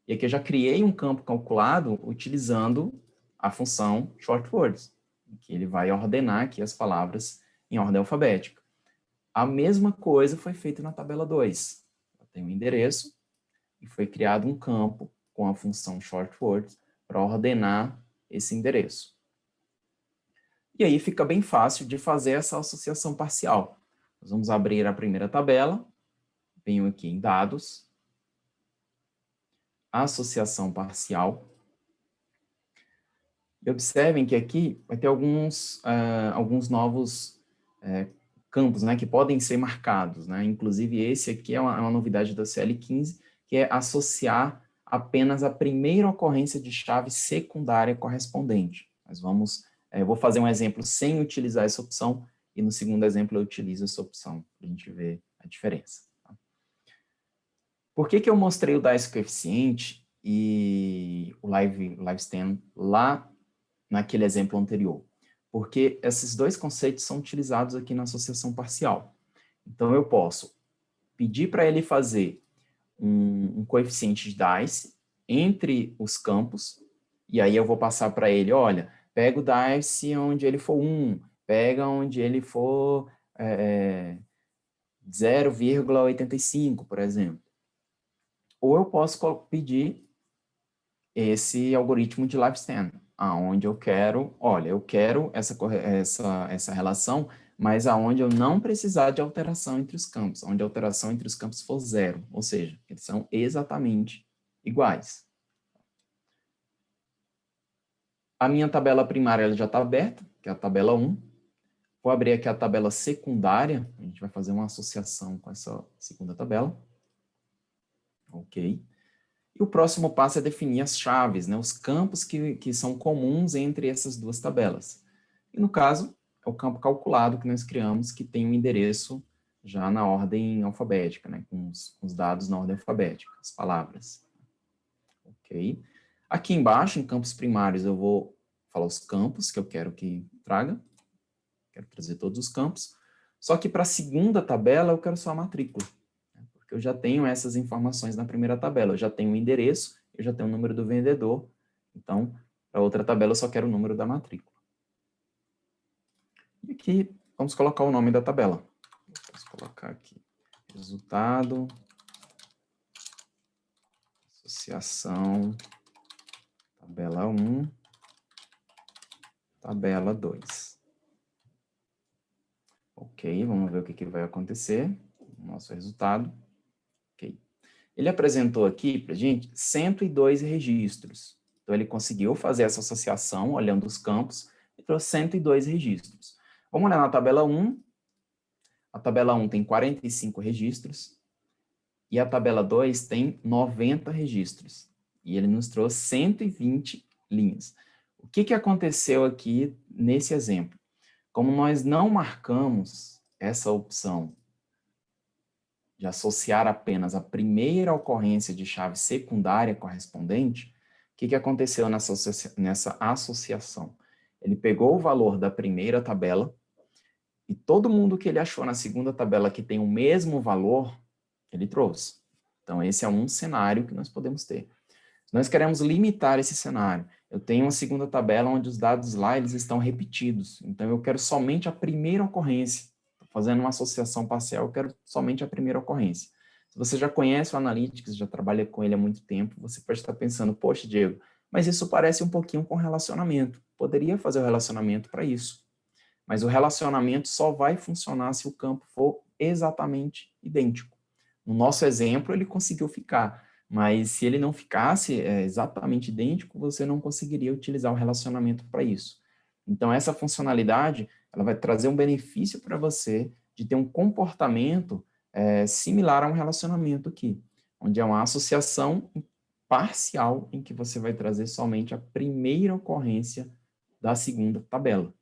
e aqui eu já criei um campo calculado utilizando a função short words, que ele vai ordenar aqui as palavras em ordem alfabética. A mesma coisa foi feita na tabela 2. Eu tenho o endereço e foi criado um campo com a função short words para ordenar esse endereço. E aí fica bem fácil de fazer essa associação parcial. Nós vamos abrir a primeira tabela, venho aqui em dados, associação parcial. E observem que aqui vai ter alguns novos campos, né, que podem ser marcados, né? Inclusive esse aqui é uma novidade da CL15, que é associar apenas a primeira ocorrência de chave secundária correspondente. Eu vou fazer um exemplo sem utilizar essa opção, e no segundo exemplo eu utilizo essa opção, para a gente ver a diferença. Tá? Por que eu mostrei o DICE coeficiente e o LiveStem lá naquele exemplo anterior? Porque esses dois conceitos são utilizados aqui na associação parcial. Então, eu posso pedir para ele fazer um coeficiente de DICE entre os campos, e aí eu vou passar para ele, olha, pega o DICE onde ele for 1, pega onde ele for 0,85, por exemplo. Ou eu posso pedir esse algoritmo de LiveStem, aonde eu quero, olha, eu quero essa relação, mas aonde eu não precisar de alteração entre os campos, onde a alteração entre os campos for 0, ou seja, eles são exatamente iguais. A minha tabela primária ela já está aberta, que é a tabela 1. Vou abrir aqui a tabela secundária, a gente vai fazer uma associação com essa segunda tabela. Ok. E o próximo passo é definir as chaves, né, os campos que são comuns entre essas duas tabelas. E no caso, é o campo calculado que nós criamos, que tem um endereço já na ordem alfabética, né, com os dados na ordem alfabética, as palavras. Ok. Aqui embaixo, em campos primários, eu vou falar os campos que eu quero que traga. Quero trazer todos os campos. Só que para a segunda tabela, eu quero só a matrícula. Porque eu já tenho essas informações na primeira tabela. Eu já tenho o endereço, eu já tenho o número do vendedor. Então, para outra tabela, eu só quero o número da matrícula. E aqui, vamos colocar o nome da tabela. Vamos colocar aqui, resultado, associação, tabela 1, tabela 2. Ok, vamos ver o que vai acontecer. Nosso resultado. Ok. Ele apresentou aqui para a gente 102 registros. Então, ele conseguiu fazer essa associação, olhando os campos, e trouxe 102 registros. Vamos olhar na tabela 1. A tabela 1 tem 45 registros. E a tabela 2 tem 90 registros. E ele nos trouxe 120 linhas. O que aconteceu aqui nesse exemplo? Como nós não marcamos essa opção de associar apenas a primeira ocorrência de chave secundária correspondente, o que aconteceu nessa associação? Ele pegou o valor da primeira tabela e todo mundo que ele achou na segunda tabela que tem o mesmo valor, ele trouxe. Então, esse é um cenário que nós podemos ter. Nós queremos limitar esse cenário. Eu tenho uma segunda tabela onde os dados lá eles estão repetidos. Então, eu quero somente a primeira ocorrência. Estou fazendo uma associação parcial, eu quero somente a primeira ocorrência. Se você já conhece o Analytics, já trabalha com ele há muito tempo, você pode estar pensando, poxa, Diego, mas isso parece um pouquinho com relacionamento. Poderia fazer o relacionamento para isso. Mas o relacionamento só vai funcionar se o campo for exatamente idêntico. No nosso exemplo, ele conseguiu ficar. Mas se ele não ficasse exatamente idêntico, você não conseguiria utilizar o relacionamento para isso. Então, essa funcionalidade, ela vai trazer um benefício para você de ter um comportamento similar a um relacionamento aqui, onde é uma associação parcial em que você vai trazer somente a primeira ocorrência da segunda tabela.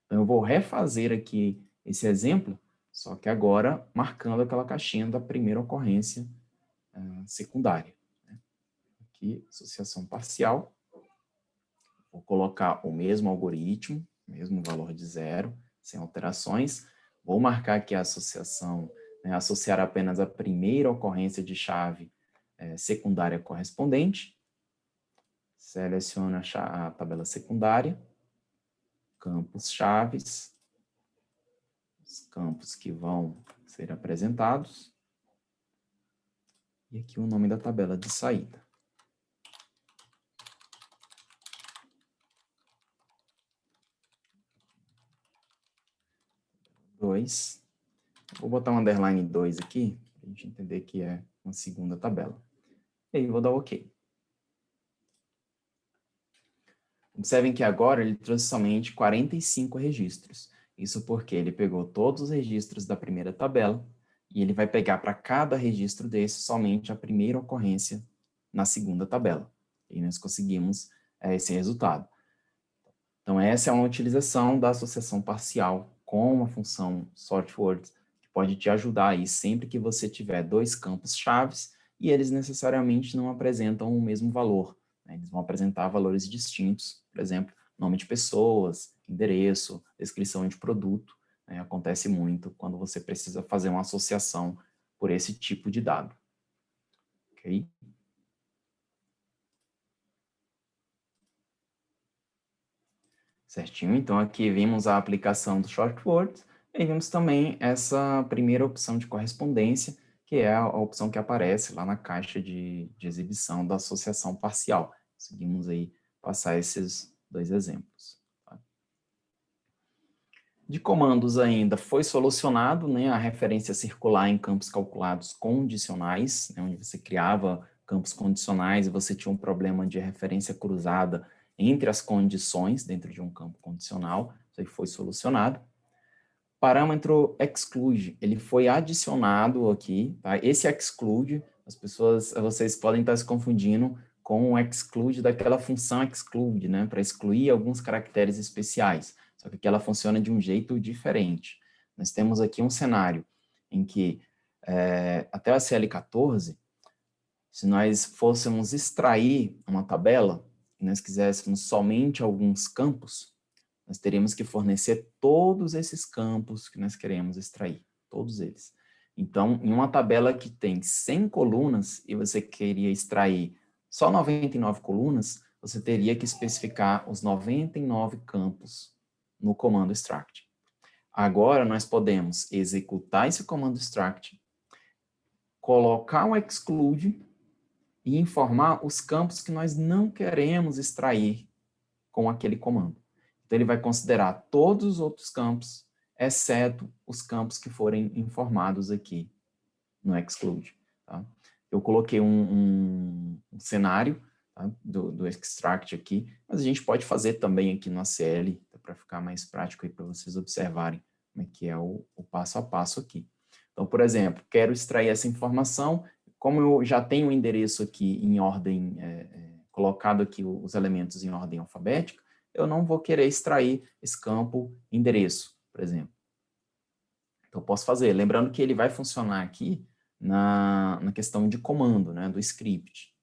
Então, eu vou refazer aqui esse exemplo, só que agora marcando aquela caixinha da primeira ocorrência secundária. Aqui, associação parcial. Vou colocar o mesmo algoritmo, mesmo valor de 0, sem alterações. Vou marcar aqui a associação, associar apenas a primeira ocorrência de chave secundária correspondente. Seleciono a tabela secundária. Campos chaves. Os campos que vão ser apresentados. E aqui o nome da tabela de saída. Vou botar um underline 2 aqui, para a gente entender que é uma segunda tabela. E aí vou dar OK. Observem que agora ele trouxe somente 45 registros. Isso porque ele pegou todos os registros da primeira tabela e ele vai pegar para cada registro desse somente a primeira ocorrência na segunda tabela. E nós conseguimos esse resultado. Então, essa é uma utilização da associação parcial com uma função sortWords, que pode te ajudar aí sempre que você tiver dois campos chaves e eles necessariamente não apresentam o mesmo valor. Né? Eles vão apresentar valores distintos, por exemplo, nome de pessoas, endereço, descrição de produto. Né? Acontece muito quando você precisa fazer uma associação por esse tipo de dado. Ok? Certinho? Então, aqui vimos a aplicação do ShortWords e vimos também essa primeira opção de correspondência, que é a opção que aparece lá na caixa de exibição da associação parcial. Conseguimos aí passar esses dois exemplos. Tá? De comandos ainda foi solucionado, né, a referência circular em campos calculados condicionais, né, onde você criava campos condicionais e você tinha um problema de referência cruzada entre as condições dentro de um campo condicional. Isso aí foi solucionado. Parâmetro exclude, ele foi adicionado aqui, tá? Esse exclude, vocês podem estar se confundindo com o exclude daquela função exclude, né, para excluir alguns caracteres especiais, só que aqui ela funciona de um jeito diferente. Nós temos aqui um cenário em que até a CL14, se nós fôssemos extrair uma tabela, e nós quiséssemos somente alguns campos, nós teríamos que fornecer todos esses campos que nós queremos extrair, todos eles. Então, em uma tabela que tem 100 colunas e você queria extrair só 99 colunas, você teria que especificar os 99 campos no comando extract. Agora, nós podemos executar esse comando extract, colocar o exclude e informar os campos que nós não queremos extrair com aquele comando. Então, ele vai considerar todos os outros campos, exceto os campos que forem informados aqui no exclude. Tá? Eu coloquei um cenário, tá, do extract aqui, mas a gente pode fazer também aqui no ACL, tá, para ficar mais prático aí para vocês observarem como é que é o passo a passo aqui. Então, por exemplo, quero extrair essa informação, como eu já tenho o endereço aqui em ordem, colocado aqui os elementos em ordem alfabética, eu não vou querer extrair esse campo endereço, por exemplo. Então, eu posso fazer, lembrando que ele vai funcionar aqui na questão de comando, né, do script.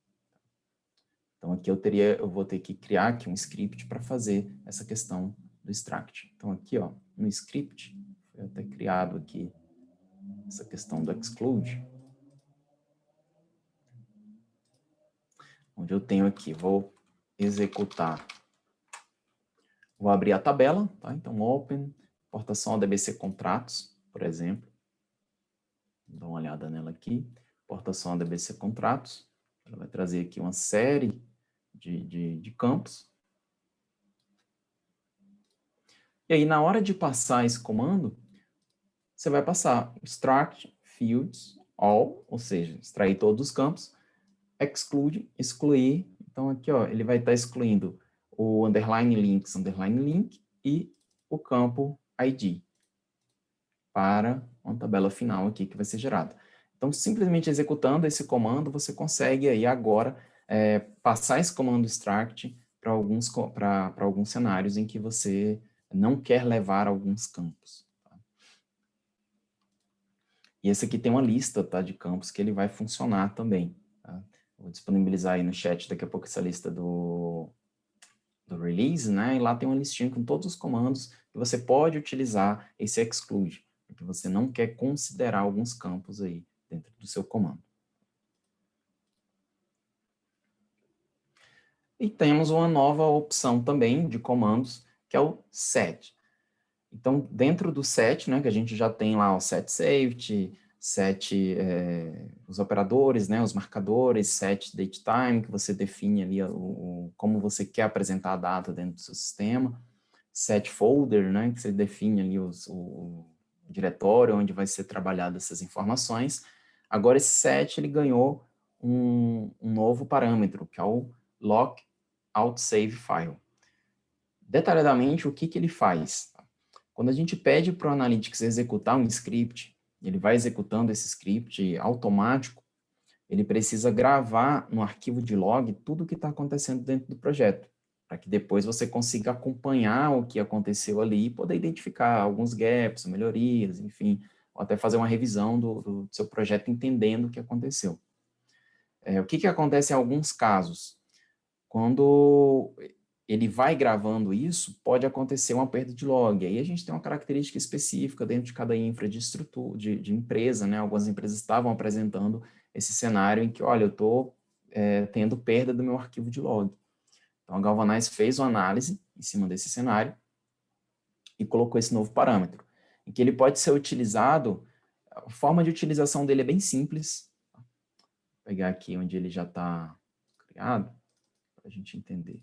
Então, aqui eu vou ter que criar aqui um script para fazer essa questão do extract. Então, aqui, ó, no script, foi até criado aqui essa questão do exclude, onde eu tenho aqui, vou executar, vou abrir a tabela, tá? Então, open, importação ADBC contratos, por exemplo. Vou dar uma olhada nela aqui. Importação ADBC contratos. Ela vai trazer aqui uma série de campos. E aí, na hora de passar esse comando, você vai passar extract fields all, ou seja, extrair todos os campos, exclude, excluir. Então, aqui, ó, ele vai estar excluindo o underline links, underline link e o campo ID para uma tabela final aqui que vai ser gerada. Então, simplesmente executando esse comando, você consegue aí agora passar esse comando extract para alguns cenários em que você não quer levar alguns campos. Tá? E esse aqui tem uma lista, tá, de campos que ele vai funcionar também. Tá? Vou disponibilizar aí no chat daqui a pouco essa lista do release, né? E lá tem uma listinha com todos os comandos que você pode utilizar esse exclude, porque você não quer considerar alguns campos aí dentro do seu comando. E temos uma nova opção também de comandos, que é o set. Então, dentro do set, né, que a gente já tem lá o set safety, set os operadores, né, os marcadores, set datetime, que você define ali como você quer apresentar a data dentro do seu sistema, set folder, né, que você define ali o diretório onde vai ser trabalhado essas informações. Agora, esse set, ele ganhou um novo parâmetro, que é o lock out save file. Detalhadamente, o que ele faz? Quando a gente pede para o Analytics executar um script, ele vai executando esse script automático, ele precisa gravar no arquivo de log tudo o que está acontecendo dentro do projeto, para que depois você consiga acompanhar o que aconteceu ali e poder identificar alguns gaps, melhorias, enfim, ou até fazer uma revisão do seu projeto entendendo o que aconteceu. O que acontece em alguns casos? Quando ele vai gravando isso, pode acontecer uma perda de log. Aí a gente tem uma característica específica dentro de cada infra de estrutura, de empresa, né? Algumas empresas estavam apresentando esse cenário em que, olha, eu estou tendo perda do meu arquivo de log. Então, a Galvanize fez uma análise em cima desse cenário e colocou esse novo parâmetro, em que ele pode ser utilizado, a forma de utilização dele é bem simples. Vou pegar aqui onde ele já está criado, para a gente entender.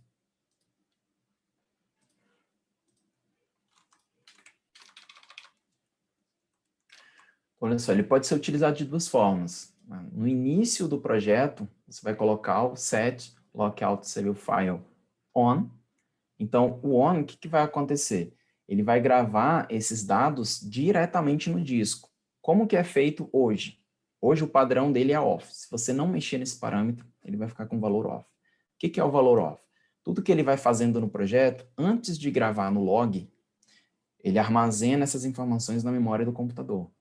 Olha só, ele pode ser utilizado de duas formas. No início do projeto, você vai colocar o set lockout save file on. Então, o on, o que vai acontecer? Ele vai gravar esses dados diretamente no disco. Como que é feito hoje? Hoje o padrão dele é off. Se você não mexer nesse parâmetro, ele vai ficar com valor off. O que é o valor off? Tudo que ele vai fazendo no projeto, antes de gravar no log, ele armazena essas informações na memória do computador.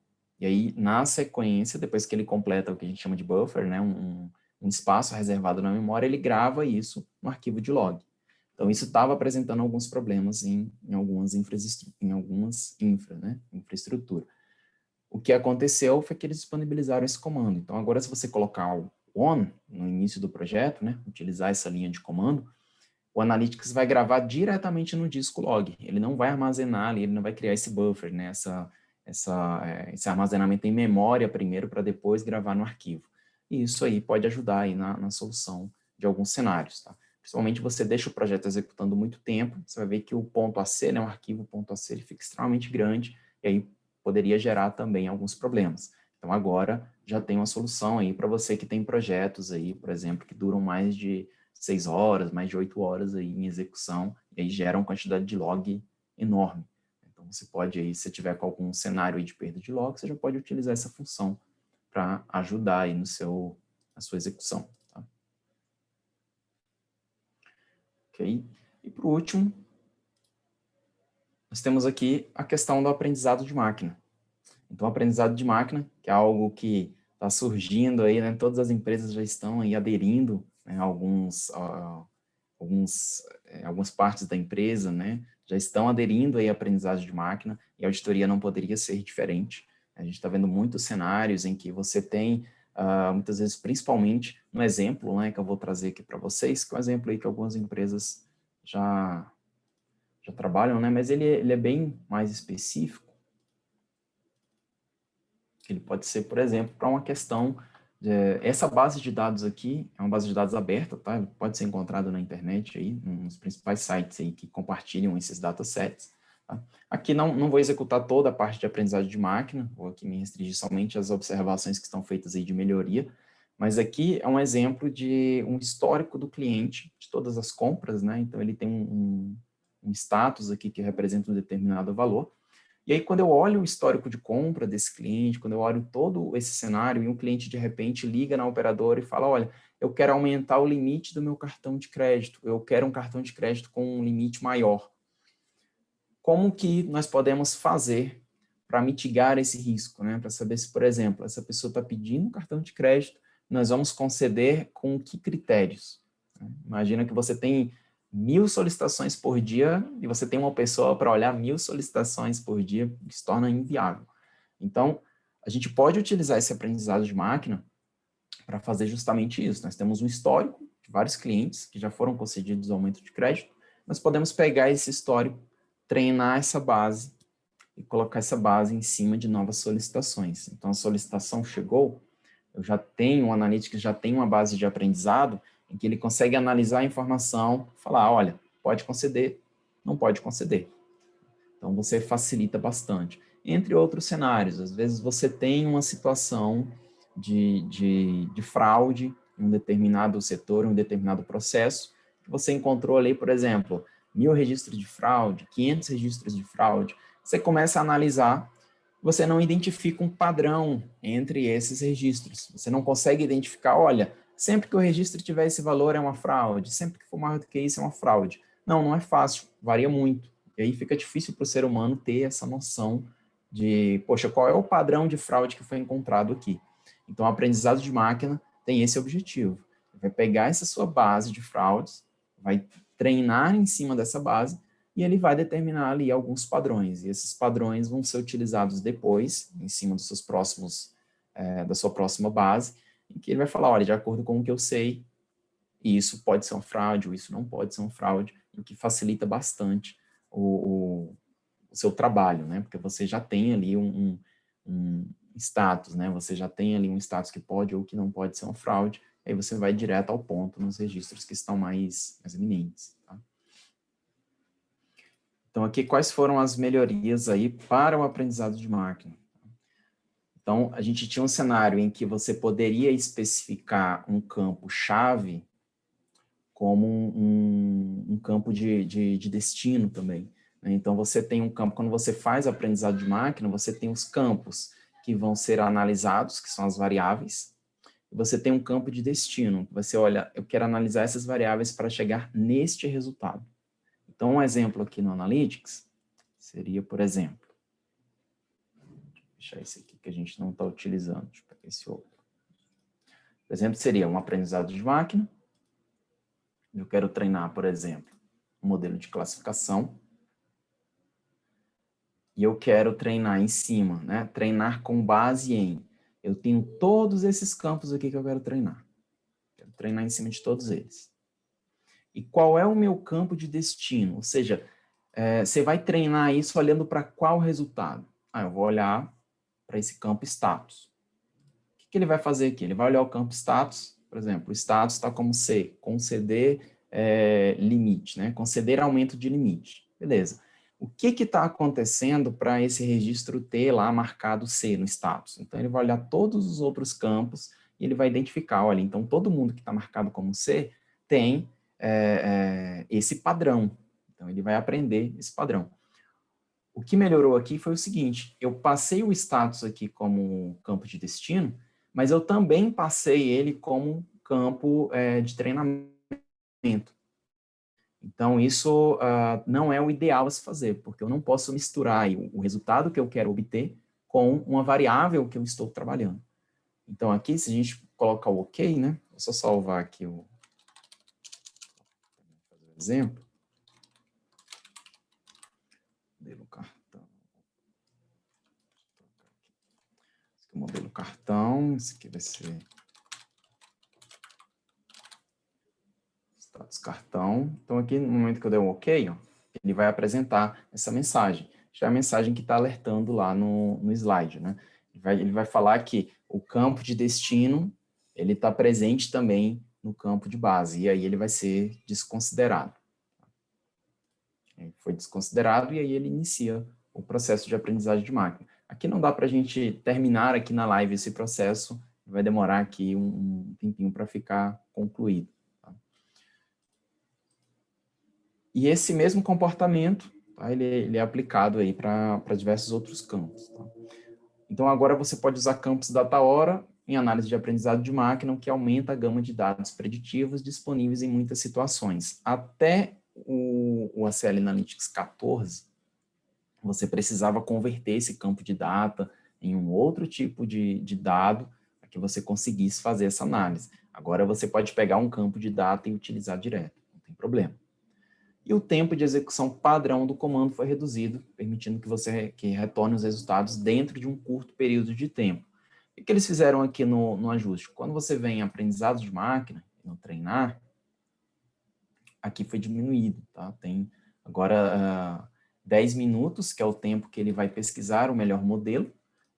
E aí, na sequência, depois que ele completa o que a gente chama de buffer, né, um espaço reservado na memória, ele grava isso no arquivo de log. Então, isso estava apresentando alguns problemas em algumas infraestrutura. O que aconteceu foi que eles disponibilizaram esse comando. Então, agora, se você colocar o on no início do projeto, né, utilizar essa linha de comando, o Analytics vai gravar diretamente no disco log. Ele não vai armazenar ali, ele não vai criar esse buffer, né, esse armazenamento em memória primeiro, para depois gravar no arquivo. E isso aí pode ajudar aí na solução de alguns cenários, tá? Principalmente você deixa o projeto executando muito tempo, você vai ver que o .ac, né, o arquivo .ac, ele fica extremamente grande, e aí poderia gerar também alguns problemas. Então agora já tem uma solução aí para você que tem projetos aí, por exemplo, que duram mais de 6 horas, mais de 8 horas aí em execução, e aí gera uma quantidade de log enorme. Então você pode aí, se tiver com algum cenário aí de perda de log, você já pode utilizar essa função para ajudar aí na sua execução. Tá? Ok? E por último, nós temos aqui a questão do aprendizado de máquina. Então, o aprendizado de máquina, que é algo que está surgindo aí, né? Todas as empresas já estão aí aderindo, né? Algumas partes da empresa, né? Já estão aderindo aí à aprendizagem de máquina, e a auditoria não poderia ser diferente. A gente está vendo muitos cenários em que você tem, muitas vezes, principalmente, um exemplo, né, que eu vou trazer aqui para vocês, que é um exemplo aí que algumas empresas já trabalham, né? Mas ele é bem mais específico. Ele pode ser, por exemplo, para uma questão, essa base de dados aqui é uma base de dados aberta, tá? Pode ser encontrada na internet aí, nos principais sites aí que compartilham esses datasets. Tá? Aqui não vou executar toda a parte de aprendizagem de máquina, vou aqui me restringir somente às observações que estão feitas aí de melhoria, mas aqui é um exemplo de um histórico do cliente, de todas as compras, né? Então ele tem um status aqui que representa um determinado valor. E aí, quando eu olho o histórico de compra desse cliente, quando eu olho todo esse cenário e um cliente, de repente, liga na operadora e fala, olha, eu quero aumentar o limite do meu cartão de crédito, eu quero um cartão de crédito com um limite maior. Como que nós podemos fazer para mitigar esse risco, né? Para saber se, por exemplo, essa pessoa está pedindo um cartão de crédito, nós vamos conceder com que critérios? Imagina que você tem 1.000 solicitações por dia e você tem uma pessoa para olhar 1.000 solicitações por dia, que se torna inviável. Então, a gente pode utilizar esse aprendizado de máquina para fazer justamente isso. Nós temos um histórico de vários clientes que já foram concedidos aumento de crédito, nós podemos pegar esse histórico, treinar essa base e colocar essa base em cima de novas solicitações. Então, a solicitação chegou, eu já tenho, o Analytics já tem uma base de aprendizado em que ele consegue analisar a informação, falar, olha, pode conceder, não pode conceder. Então, você facilita bastante. Entre outros cenários, às vezes você tem uma situação de fraude em um determinado setor, em um determinado processo, que você encontrou ali, por exemplo, 1.000 registros de fraude, 500 registros de fraude, você começa a analisar, você não identifica um padrão entre esses registros. Você não consegue identificar, olha, sempre que o registro tiver esse valor é uma fraude, sempre que for maior do que isso é uma fraude. Não é fácil, varia muito. E aí fica difícil para o ser humano ter essa noção de, poxa, qual é o padrão de fraude que foi encontrado aqui? Então, o aprendizado de máquina tem esse objetivo. Vai pegar essa sua base de fraudes, vai treinar em cima dessa base e ele vai determinar ali alguns padrões. E esses padrões vão ser utilizados depois, em cima dos seus próximos, da sua próxima base, em que ele vai falar, olha, de acordo com o que eu sei, isso pode ser uma fraude, ou isso não pode ser uma fraude, o que facilita bastante o seu trabalho, né? Porque você já tem ali um status, né? Você já tem ali um status que pode ou que não pode ser uma fraude, aí você vai direto ao ponto nos registros que estão mais eminentes, tá? Então, aqui, quais foram as melhorias aí para o aprendizado de máquina? Então, a gente tinha um cenário em que você poderia especificar um campo-chave como um campo de destino também, né? Então, você tem um campo, quando você faz aprendizado de máquina, você tem os campos que vão ser analisados, que são as variáveis, e você tem um campo de destino, que você olha, eu quero analisar essas variáveis para chegar neste resultado. Então, um exemplo aqui no Analytics seria, por exemplo, deixa eu deixar esse aqui que a gente não está utilizando, deixa eu pegar esse outro. Por exemplo, seria um aprendizado de máquina. Eu quero treinar, por exemplo, um modelo de classificação. E eu quero treinar em cima, né? Treinar com base em. Eu tenho todos esses campos aqui que eu quero treinar. Quero treinar em cima de todos eles. E qual é o meu campo de destino? Ou seja, você vai treinar isso olhando para qual resultado? eu vou olhar para esse campo status. O que ele vai fazer aqui? Ele vai olhar o campo status, por exemplo, o status está como C, conceder limite, né? Conceder aumento de limite. Beleza. O que está acontecendo para esse registro ter lá marcado C no status? Então, ele vai olhar todos os outros campos e ele vai identificar, olha, então todo mundo que está marcado como C tem esse padrão. Então, ele vai aprender esse padrão. O que melhorou aqui foi o seguinte, eu passei o status aqui como campo de destino, mas eu também passei ele como campo de treinamento. Então, isso não é o ideal a se fazer, porque eu não posso misturar o resultado que eu quero obter com uma variável que eu estou trabalhando. Então, aqui, se a gente colocar o OK, né? Vou só salvar aqui o exemplo. Modelo cartão. Esse aqui é o modelo cartão, esse aqui vai ser status cartão. Então, aqui, no momento que eu der um OK, ó, ele vai apresentar essa mensagem. Já é a mensagem que está alertando lá no slide, né? Ele vai falar que o campo de destino, ele está presente também no campo de base, e aí ele vai ser desconsiderado. Ele foi desconsiderado, e aí ele inicia o processo de aprendizagem de máquina. Aqui não dá para a gente terminar aqui na live esse processo, vai demorar aqui um tempinho para ficar concluído. Tá? E esse mesmo comportamento, tá, ele é aplicado aí para diversos outros campos. Tá? Então, agora você pode usar campos data-hora em análise de aprendizado de máquina, o que aumenta a gama de dados preditivos disponíveis em muitas situações. Até o ACL Analytics 14, você precisava converter esse campo de data em um outro tipo de dado para que você conseguisse fazer essa análise. Agora, você pode pegar um campo de data e utilizar direto, não tem problema. E o tempo de execução padrão do comando foi reduzido, permitindo que você retorne os resultados dentro de um curto período de tempo. O que eles fizeram aqui no ajuste? Quando você vem em aprendizado de máquina, no treinar, aqui foi diminuído, tá? Tem agora 10 minutos, que é o tempo que ele vai pesquisar o melhor modelo,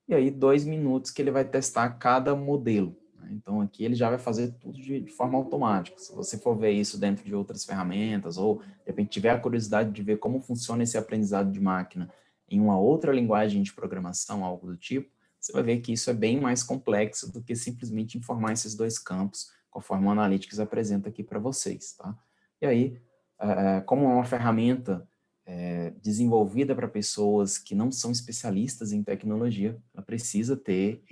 e aí 2 minutos que ele vai testar cada modelo. Então, aqui ele já vai fazer tudo de forma automática. Se você for ver isso dentro de outras ferramentas, ou, de repente, tiver a curiosidade de ver como funciona esse aprendizado de máquina em uma outra linguagem de programação, algo do tipo, você vai ver que isso é bem mais complexo do que simplesmente informar esses dois campos, conforme o Analytics apresenta aqui para vocês, tá? E aí, como é uma ferramenta desenvolvida para pessoas que não são especialistas em tecnologia, ela precisa ter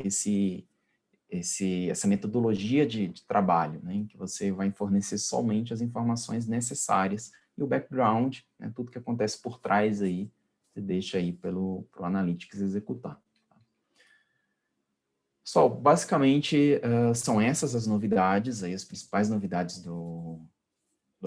essa metodologia de trabalho, né, em que você vai fornecer somente as informações necessárias e o background, né, tudo que acontece por trás aí, você deixa aí pro Analytics executar. Pessoal, basicamente são essas as novidades, aí, as principais novidades do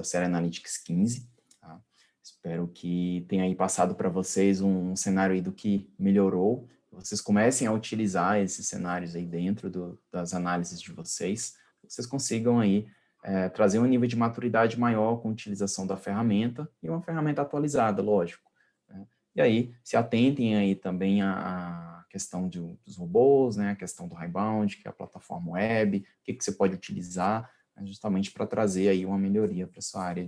série Analytics 15. Tá? Espero que tenha aí passado para vocês um cenário aí do que melhorou, vocês comecem a utilizar esses cenários aí dentro das análises de vocês, vocês consigam aí trazer um nível de maturidade maior com a utilização da ferramenta e uma ferramenta atualizada, lógico. Né? E aí, se atentem aí também à questão dos robôs, né? A questão do Highbound, que é a plataforma web, o que você pode utilizar, né? Justamente para trazer aí uma melhoria para essa área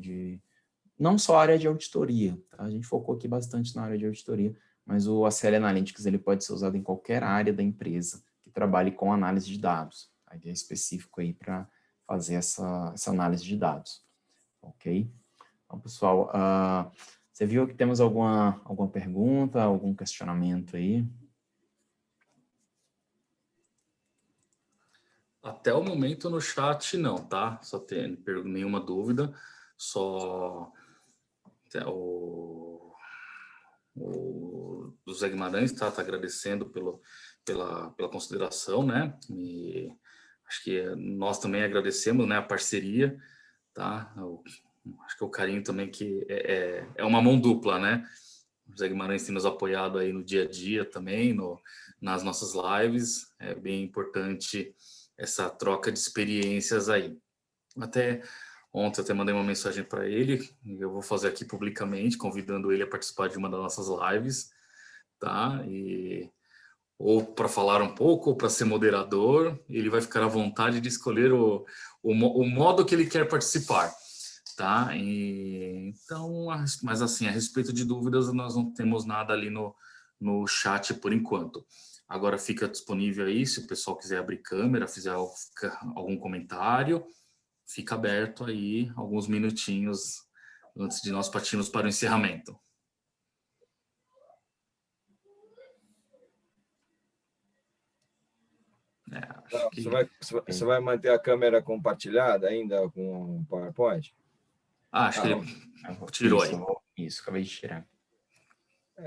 não só a área de auditoria, tá? A gente focou aqui bastante na área de auditoria, mas o ACL Analytics ele pode ser usado em qualquer área da empresa que trabalhe com análise de dados. A ideia é específico aí para fazer essa análise de dados. Ok? Então, pessoal, você viu que temos alguma pergunta, algum questionamento aí? Até o momento no chat não, tá? Só tem nenhuma dúvida, só o José Guimarães tá agradecendo pela consideração, né? E acho que nós também agradecemos, né, a parceria, tá? Acho que o carinho também que é uma mão dupla, né? O José Guimarães tem nos apoiado aí no dia a dia também, nas nossas lives. É bem importante essa troca de experiências aí. Ontem eu até mandei uma mensagem para ele, eu vou fazer aqui publicamente, convidando ele a participar de uma das nossas lives, tá? Ou para falar um pouco, ou para ser moderador, ele vai ficar à vontade de escolher o modo que ele quer participar, tá? Então, mas assim, a respeito de dúvidas, nós não temos nada ali no chat por enquanto. Agora fica disponível aí, se o pessoal quiser abrir câmera, fizer algum comentário, fica aberto aí alguns minutinhos antes de nós partirmos para o encerramento. Acho que... Você vai manter a câmera compartilhada ainda com o PowerPoint? Acho que ele tirou aí. Isso, acabei de tirar.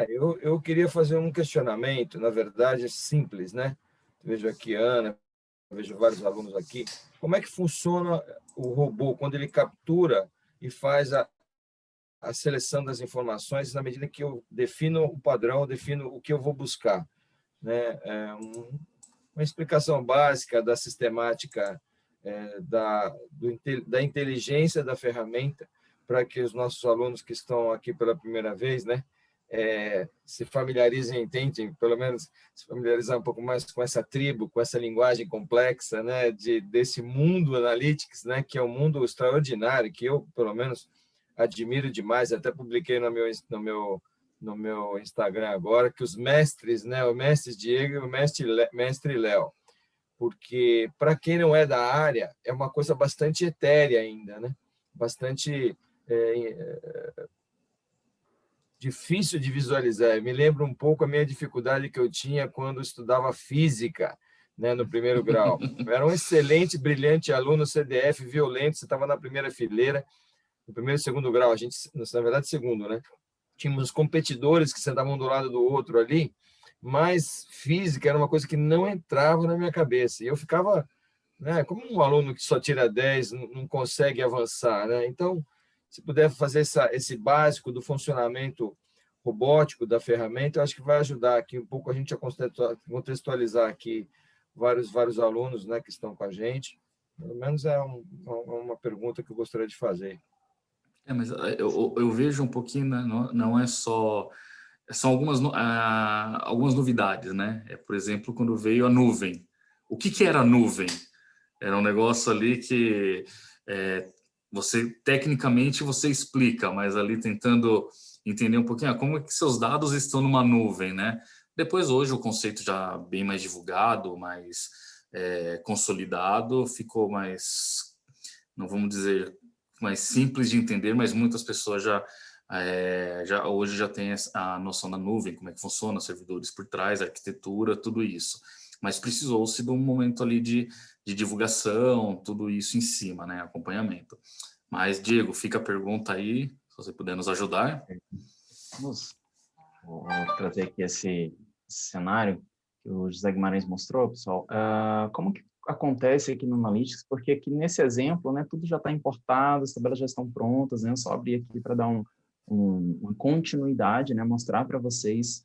Eu queria fazer um questionamento, na verdade, simples, né? Vejo aqui a Ana, vejo vários alunos aqui. Como é que funciona o robô quando ele captura e faz a seleção das informações na medida que eu defino o padrão, defino o que eu vou buscar, né? Uma explicação básica da sistemática da inteligência da ferramenta para que os nossos alunos que estão aqui pela primeira vez, né, se familiarizem, tentem, pelo menos, se familiarizar um pouco mais com essa tribo, com essa linguagem complexa, né, desse mundo analytics, né, que é um mundo extraordinário, que eu, pelo menos, admiro demais. Até publiquei no meu Instagram agora, que os mestres, né, o mestre Diego e o mestre Léo, porque, para quem não é da área, é uma coisa bastante etérea ainda, né, bastante... difícil de visualizar. Eu me lembro um pouco a minha dificuldade que eu tinha quando estudava física, né, no primeiro grau. Eu era um excelente, brilhante aluno CDF, violento, você estava na primeira fileira, no primeiro e segundo grau, a gente, na verdade, segundo, né? Tínhamos competidores que sentavam um do lado do outro ali, mas física era uma coisa que não entrava na minha cabeça. E eu ficava, né, como um aluno que só tira 10, não consegue avançar, né? Então, se puder fazer esse básico do funcionamento robótico da ferramenta, eu acho que vai ajudar aqui um pouco a gente a contextualizar aqui vários alunos, né, que estão com a gente. Pelo menos é uma pergunta que eu gostaria de fazer. Mas eu vejo um pouquinho, né, não é só... São algumas novidades, né? Por exemplo, quando veio a nuvem. O que era a nuvem? Era um negócio ali que tecnicamente você explica, mas ali tentando entender um pouquinho como é que seus dados estão numa nuvem, né? Depois, hoje, o conceito já bem mais divulgado, mais consolidado, ficou mais, não vamos dizer, mais simples de entender, mas muitas pessoas hoje já tem a noção da nuvem, como é que funciona, servidores por trás, arquitetura, tudo isso. Mas precisou-se de um momento ali de divulgação, tudo isso em cima, né, acompanhamento. Mas, Diego, fica a pergunta aí, se você puder nos ajudar. Vou trazer aqui esse cenário que o José Guimarães mostrou, pessoal. Como que acontece aqui no Analytics? Porque aqui nesse exemplo, né, tudo já está importado, as tabelas já estão prontas, né, eu só abri aqui para dar uma continuidade, né, mostrar para vocês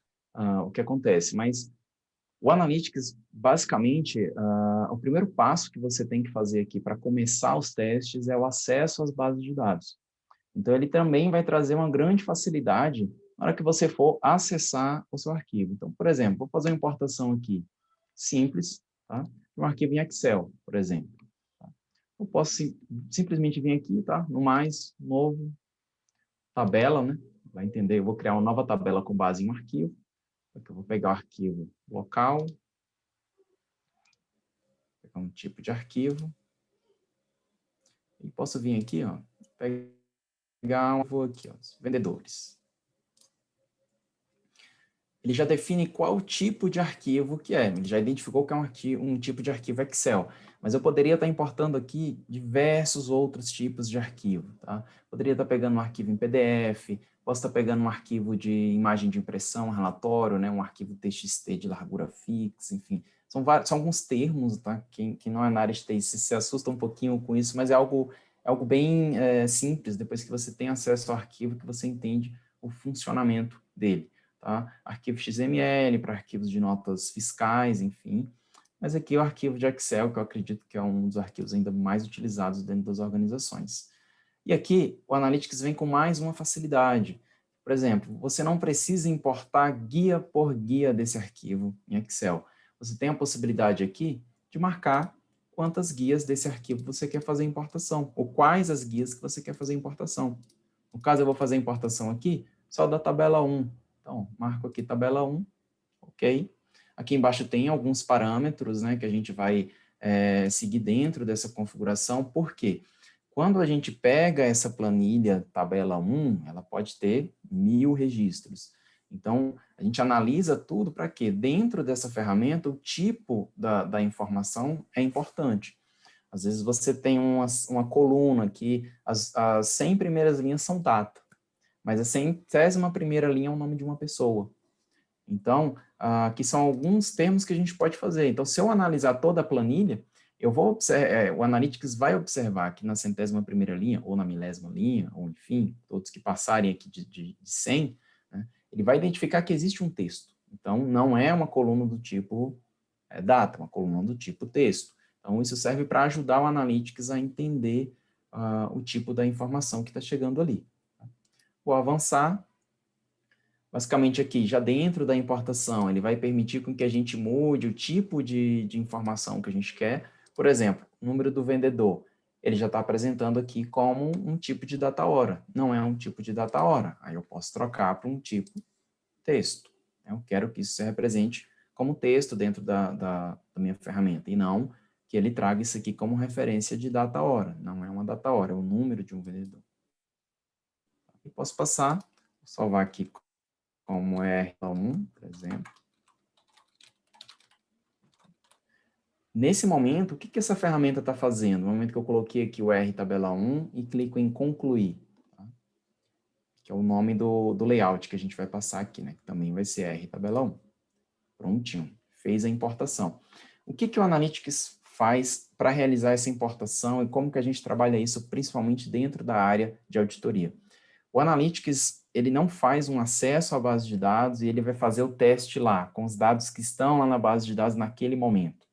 o que acontece. Mas o Analytics, basicamente, o primeiro passo que você tem que fazer aqui para começar os testes é o acesso às bases de dados. Então, ele também vai trazer uma grande facilidade na hora que você for acessar o seu arquivo. Então, por exemplo, vou fazer uma importação aqui simples, tá? Um arquivo em Excel, por exemplo. Tá? Eu posso simplesmente vir aqui, tá? No mais, novo, tabela, né? Vai entender, eu vou criar uma nova tabela com base em um arquivo. Aqui eu vou pegar o arquivo local, pegar um tipo de arquivo, e posso vir aqui, ó, pegar vou aqui, ó, vendedores. Ele já define qual tipo de arquivo que é, ele já identificou que é um tipo de arquivo Excel, mas eu poderia estar importando aqui diversos outros tipos de arquivo, tá? Poderia estar pegando um arquivo em PDF, posso estar pegando um arquivo de imagem de impressão, relatório, né, um arquivo TXT de largura fixa, enfim. São alguns termos, tá? Quem não é na área de TI se assusta um pouquinho com isso, mas é algo bem simples, depois que você tem acesso ao arquivo, que você entende o funcionamento dele. Tá? Arquivo XML para arquivos de notas fiscais, enfim. Mas aqui é o arquivo de Excel, que eu acredito que é um dos arquivos ainda mais utilizados dentro das organizações. E aqui, o Analytics vem com mais uma facilidade. Por exemplo, você não precisa importar guia por guia desse arquivo em Excel. Você tem a possibilidade aqui de marcar quantas guias desse arquivo você quer fazer importação, ou quais as guias que você quer fazer importação. No caso, eu vou fazer a importação aqui só da tabela 1. Então, marco aqui tabela 1, ok? Aqui embaixo tem alguns parâmetros, né, que a gente vai seguir dentro dessa configuração. Por quê? Quando a gente pega essa planilha tabela 1, ela pode ter 1000 registros. Então, a gente analisa tudo para quê? Dentro dessa ferramenta, o tipo da informação é importante. Às vezes você tem uma coluna que as 100 primeiras linhas são data, mas a 100ª linha é o nome de uma pessoa. Então, aqui são alguns termos que a gente pode fazer. Então, se eu analisar toda a planilha, o Analytics vai observar que na 100ª linha, ou na 1000ª linha, ou enfim, todos que passarem aqui de 100, né, ele vai identificar que existe um texto. Então, não é uma coluna do tipo data, uma coluna do tipo texto. Então, isso serve para ajudar o Analytics a entender o tipo da informação que está chegando ali. Vou avançar. Basicamente aqui, já dentro da importação, ele vai permitir com que a gente mude o tipo de informação que a gente quer. Por exemplo, o número do vendedor, ele já está apresentando aqui como um tipo de data hora. Não é um tipo de data hora. Aí eu posso trocar para um tipo texto. Eu quero que isso se represente como texto dentro da minha ferramenta, e não que ele traga isso aqui como referência de data hora. Não é uma data hora, é o número de um vendedor. Eu posso passar, vou salvar aqui como R1, por exemplo. Nesse momento, o que essa ferramenta está fazendo? No momento que eu coloquei aqui o R tabela 1 e clico em concluir, tá? Que é o nome do layout que a gente vai passar aqui, né? Que também vai ser R tabela 1. Prontinho, fez a importação. O que o Analytics faz para realizar essa importação e como que a gente trabalha isso, principalmente dentro da área de auditoria? O Analytics, ele não faz um acesso à base de dados e ele vai fazer o teste lá, com os dados que estão lá na base de dados naquele momento.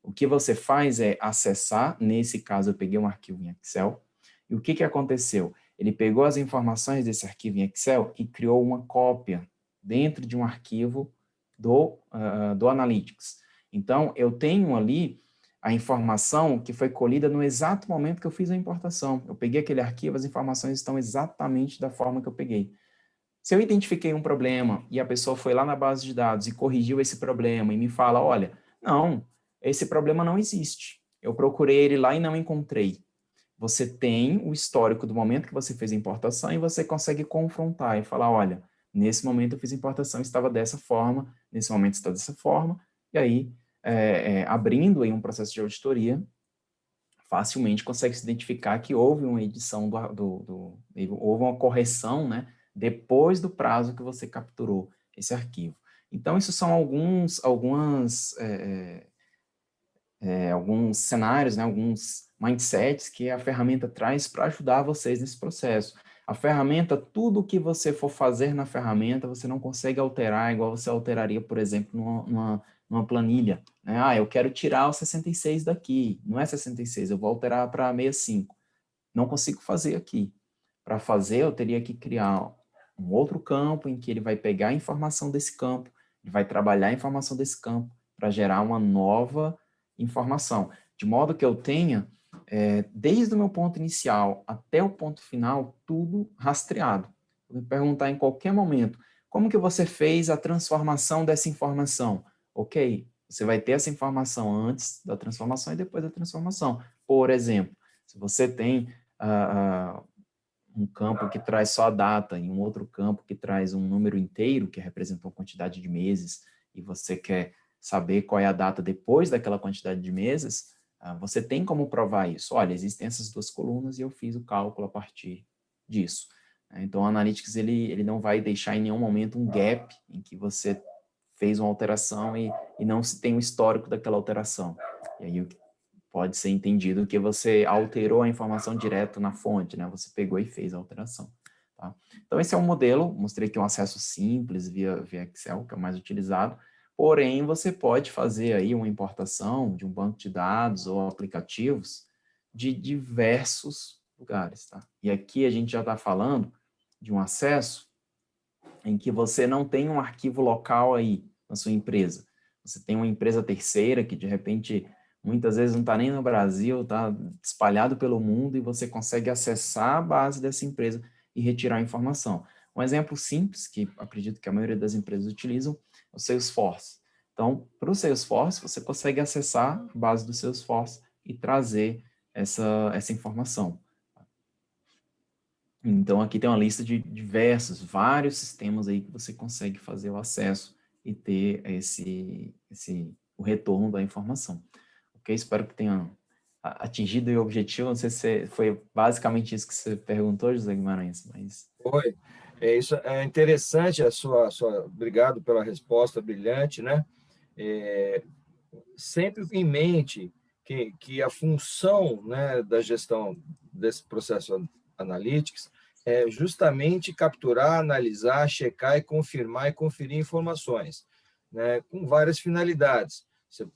O que você faz é acessar, nesse caso eu peguei um arquivo em Excel, e o que aconteceu? Ele pegou as informações desse arquivo em Excel e criou uma cópia dentro de um arquivo do Analytics. Então, eu tenho ali a informação que foi colhida no exato momento que eu fiz a importação. Eu peguei aquele arquivo, as informações estão exatamente da forma que eu peguei. Se eu identifiquei um problema e a pessoa foi lá na base de dados e corrigiu esse problema e me fala, olha, não, esse problema não existe. Eu procurei ele lá e não encontrei. Você tem o histórico do momento que você fez a importação e você consegue confrontar e falar, olha, nesse momento eu fiz a importação, estava dessa forma, nesse momento está dessa forma, e aí, abrindo aí um processo de auditoria, facilmente consegue se identificar que houve uma edição, houve uma correção, né, depois do prazo que você capturou esse arquivo. Então, isso são alguns cenários, né, alguns mindsets que a ferramenta traz para ajudar vocês nesse processo. A ferramenta, tudo que você for fazer na ferramenta, você não consegue alterar igual você alteraria, por exemplo, numa planilha. Né? Eu quero tirar o 66 daqui. Não é 66, eu vou alterar para 65. Não consigo fazer aqui. Para fazer, eu teria que criar um outro campo em que ele vai pegar a informação desse campo, ele vai trabalhar a informação desse campo para gerar uma nova informação, de modo que eu tenha, desde o meu ponto inicial até o ponto final, tudo rastreado. Vou me perguntar em qualquer momento, como que você fez a transformação dessa informação? Ok, você vai ter essa informação antes da transformação e depois da transformação. Por exemplo, se você tem um campo que traz só a data e um outro campo que traz um número inteiro, que representa uma quantidade de meses, e você quer saber qual é a data depois daquela quantidade de meses, você tem como provar isso. Olha, existem essas duas colunas e eu fiz o cálculo a partir disso. Então, o Analytics ele não vai deixar em nenhum momento um gap em que você fez uma alteração e não se tem o histórico daquela alteração. E aí, pode ser entendido que você alterou a informação direto na fonte, né? Você pegou e fez a alteração. Tá? Então, esse é um modelo, mostrei que é um acesso simples via Excel, que é o mais utilizado, porém, você pode fazer aí uma importação de um banco de dados ou aplicativos de diversos lugares, tá? E aqui a gente já está falando de um acesso em que você não tem um arquivo local aí na sua empresa. Você tem uma empresa terceira que, de repente, muitas vezes não está nem no Brasil, está espalhado pelo mundo e você consegue acessar a base dessa empresa e retirar a informação. Um exemplo simples, que acredito que a maioria das empresas utilizam, é o Salesforce. Então, para o Salesforce, você consegue acessar a base do Salesforce e trazer essa informação. Então, aqui tem uma lista de vários sistemas aí que você consegue fazer o acesso e ter o retorno da informação. Ok? Espero que tenha atingido o objetivo. Não sei se foi basicamente isso que você perguntou, José Guimarães, mas... Foi. Isso é interessante, obrigado pela resposta brilhante, né? Sempre em mente que a função, né, da gestão desse processo Analytics é justamente capturar, analisar, checar e confirmar e conferir informações, né, com várias finalidades. Você,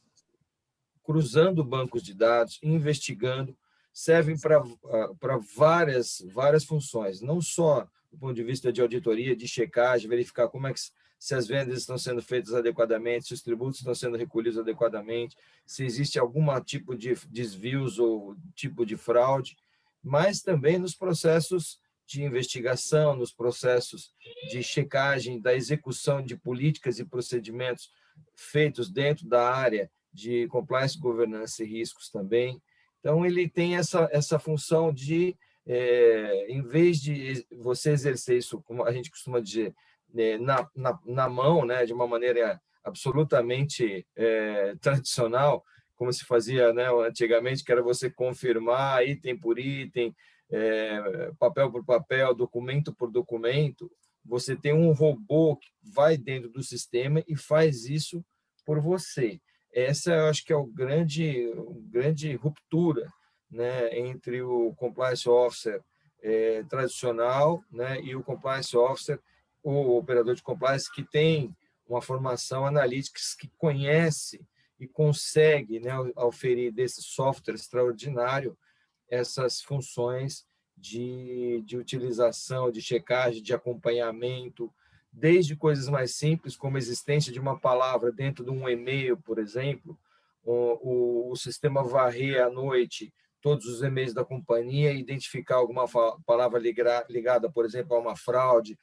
cruzando bancos de dados, investigando, servem para várias funções, não só do ponto de vista de auditoria, de checagem, verificar como é que se as vendas estão sendo feitas adequadamente, se os tributos estão sendo recolhidos adequadamente, se existe algum tipo de desvios ou tipo de fraude, mas também nos processos de investigação, nos processos de checagem da execução de políticas e procedimentos feitos dentro da área de compliance, governança e riscos também. Então, ele tem essa função de, em vez de você exercer isso, como a gente costuma dizer, na mão, né, de uma maneira absolutamente tradicional, como se fazia, né, antigamente, que era você confirmar item por item, papel por papel, documento por documento. Você tem um robô que vai dentro do sistema e faz isso por você. Essa, eu acho que é grande ruptura, né, entre o compliance officer tradicional, né, e o compliance officer, o operador de compliance que tem uma formação analytics, que conhece e consegue, né, oferir desse software extraordinário essas funções de utilização, de checagem, de acompanhamento, desde coisas mais simples, como a existência de uma palavra dentro de um e-mail, por exemplo, o sistema varrer à noite todos os e-mails da companhia e identificar alguma palavra ligada, por exemplo, a uma fraude,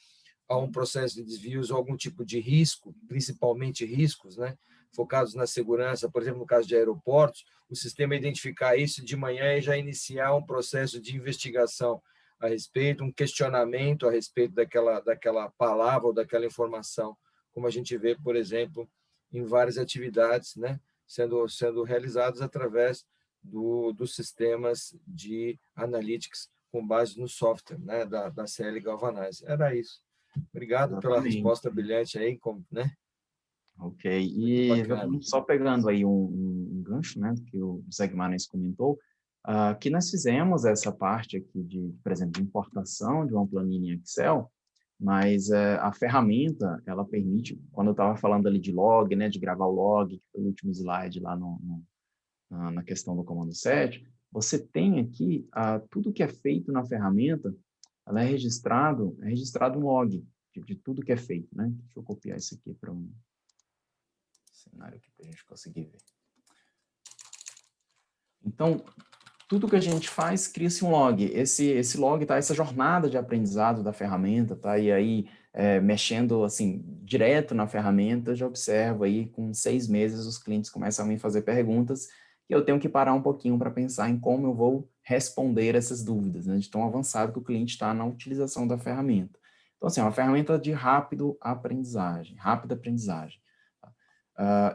a um processo de desvios ou algum tipo de risco, principalmente riscos, né, focados na segurança, por exemplo, no caso de aeroportos, o sistema identificar isso de manhã e já iniciar um processo de investigação a respeito, um questionamento a respeito daquela palavra ou daquela informação, como a gente vê, por exemplo, em várias atividades, né, sendo realizadas através dos sistemas de analytics com base no software, né, da CL Galvanize. Era isso. Obrigado pela resposta brilhante aí, né? Ok, e exatamente só pegando aí um gancho, né, que o José Guimarães comentou, que nós fizemos essa parte aqui de, por exemplo, de importação de uma planilha em Excel, mas a ferramenta, ela permite, quando eu estava falando ali de log, né, de gravar o log, que foi o último slide lá na questão do comando 7, você tem aqui tudo que é feito na ferramenta, ela é registrado um log de tudo que é feito, né? Deixa eu copiar isso aqui para um cenário aqui para a gente conseguir ver. Então, tudo que a gente faz, cria-se um log. Esse log, tá? Essa jornada de aprendizado da ferramenta, tá? E aí, mexendo, assim, direto na ferramenta, já observo aí, com 6 meses, os clientes começam a me fazer perguntas e eu tenho que parar um pouquinho para pensar em como eu vou responder essas dúvidas, né? De tão avançado que o cliente está na utilização da ferramenta. Então, assim, é uma ferramenta de rápida aprendizagem.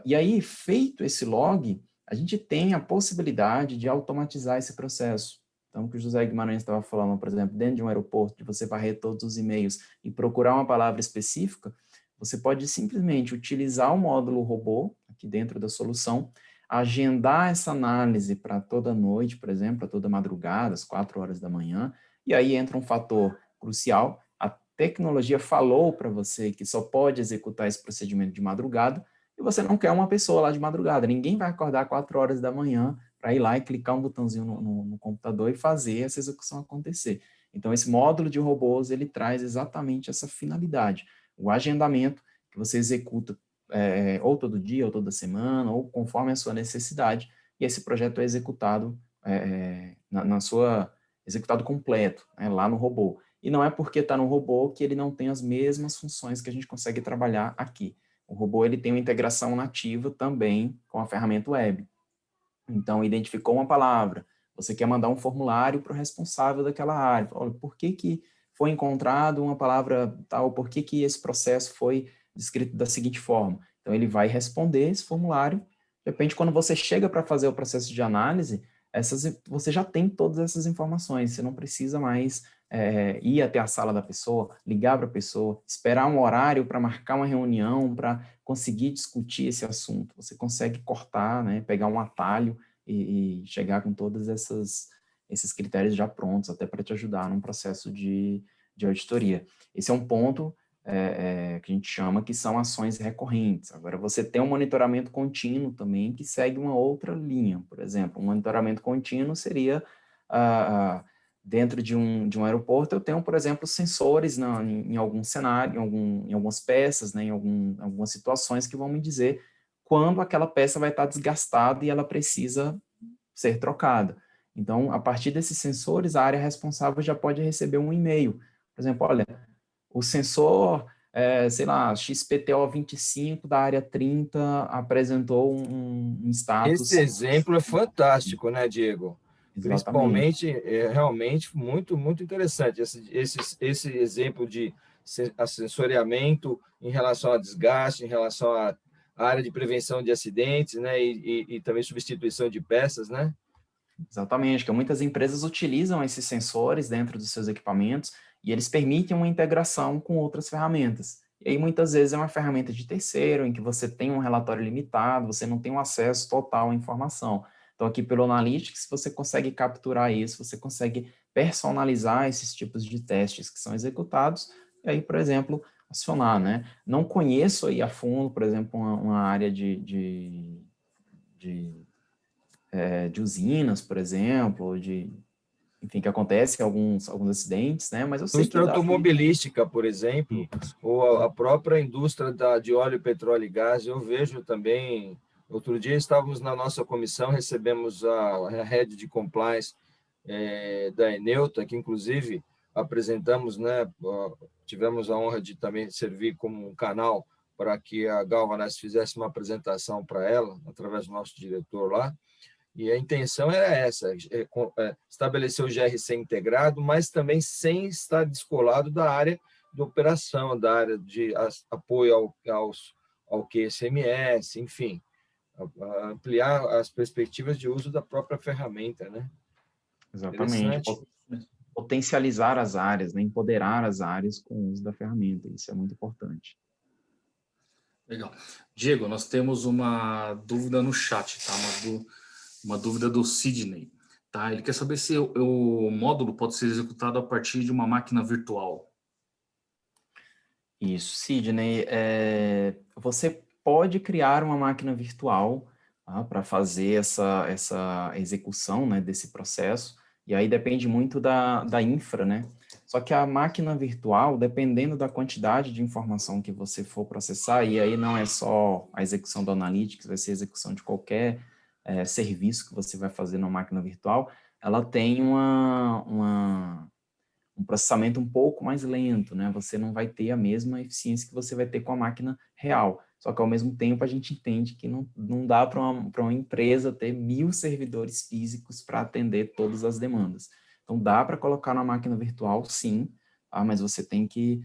E aí, feito esse log, a gente tem a possibilidade de automatizar esse processo. Então, o que o José Guimarães estava falando, por exemplo, dentro de um aeroporto, de você varrer todos os e-mails e procurar uma palavra específica, você pode simplesmente utilizar o módulo robô, aqui dentro da solução, agendar essa análise para toda noite, por exemplo, para toda madrugada, às 4 horas da manhã, e aí entra um fator crucial, a tecnologia falou para você que só pode executar esse procedimento de madrugada, e você não quer uma pessoa lá de madrugada. Ninguém vai acordar 4 horas da manhã para ir lá e clicar um botãozinho no computador e fazer essa execução acontecer. Então, esse módulo de robôs, ele traz exatamente essa finalidade, o agendamento que você executa ou todo dia, ou toda semana, ou conforme a sua necessidade, e esse projeto é executado executado completo, né, lá no robô. E não é porque está no robô que ele não tem as mesmas funções que a gente consegue trabalhar aqui. O robô ele tem uma integração nativa também com a ferramenta web. Então, identificou uma palavra, você quer mandar um formulário para o responsável daquela área. Olha, por que foi encontrado uma palavra tal? Por que esse processo foi descrito da seguinte forma? Então, ele vai responder esse formulário. De repente, quando você chega para fazer o processo de análise, você já tem todas essas informações. Você não precisa mais ir até a sala da pessoa, ligar para a pessoa, esperar um horário para marcar uma reunião, para conseguir discutir esse assunto. Você consegue cortar, né, pegar um atalho e chegar com todos esses critérios já prontos, até para te ajudar num processo de auditoria. Esse é um ponto que a gente chama que são ações recorrentes. Agora, você tem um monitoramento contínuo também, que segue uma outra linha. Por exemplo, um monitoramento contínuo seria, dentro de um aeroporto, eu tenho, por exemplo, sensores em algum cenário, em algumas peças, né, em algumas situações que vão me dizer quando aquela peça vai estar desgastada e ela precisa ser trocada. Então, a partir desses sensores, a área responsável já pode receber um e-mail. Por exemplo, olha, o sensor, sei lá, XPTO 25 da área 30 apresentou um status. Esse exemplo é fantástico, né, Diego? Exatamente. Principalmente, realmente muito, muito interessante esse exemplo de assessoriamento em relação a desgaste, em relação à área de prevenção de acidentes, né, e também substituição de peças, né? Exatamente, que muitas empresas utilizam esses sensores dentro dos seus equipamentos e eles permitem uma integração com outras ferramentas. E aí, muitas vezes, é uma ferramenta de terceiro, em que você tem um relatório limitado, você não tem um acesso total à informação. Então, aqui pelo Analytics, você consegue capturar isso, você consegue personalizar esses tipos de testes que são executados, e aí, por exemplo, acionar, né? Não conheço aí a fundo, por exemplo, uma área de usinas, por exemplo, enfim, que acontecem alguns acidentes, né? Mas eu sei que Indústria dá. automobilística, por exemplo, Isso. ou a própria indústria de óleo, petróleo e gás, eu vejo também. Outro dia estávamos na nossa comissão, recebemos a Head de Compliance da Eneuta, que inclusive apresentamos, né? Tivemos a honra de também servir como um canal para que a Galvanize fizesse uma apresentação para ela, através do nosso diretor lá. E a intenção era essa, estabelecer o GRC integrado, mas também sem estar descolado da área de operação, da área de apoio ao QSMS, enfim, ampliar as perspectivas de uso da própria ferramenta, né? Exatamente. Potencializar as áreas, né? Empoderar as áreas com o uso da ferramenta, isso é muito importante. Legal. Diego, nós temos uma dúvida no chat, tá? Uma dúvida do Sidney, tá? Ele quer saber se o módulo pode ser executado a partir de uma máquina virtual. Isso, Sidney. Você pode criar uma máquina virtual, tá, para fazer essa execução, né, desse processo, e aí depende muito da infra, né? Só que a máquina virtual, dependendo da quantidade de informação que você for processar, e aí não é só a execução do Analytics, vai ser a execução de qualquer serviço que você vai fazer na máquina virtual, ela tem um processamento um pouco mais lento, né? Você não vai ter a mesma eficiência que você vai ter com a máquina real. Só que, ao mesmo tempo, a gente entende que não dá para uma empresa ter 1000 servidores físicos para atender todas as demandas. Então, dá para colocar na máquina virtual, sim, tá? Mas você tem que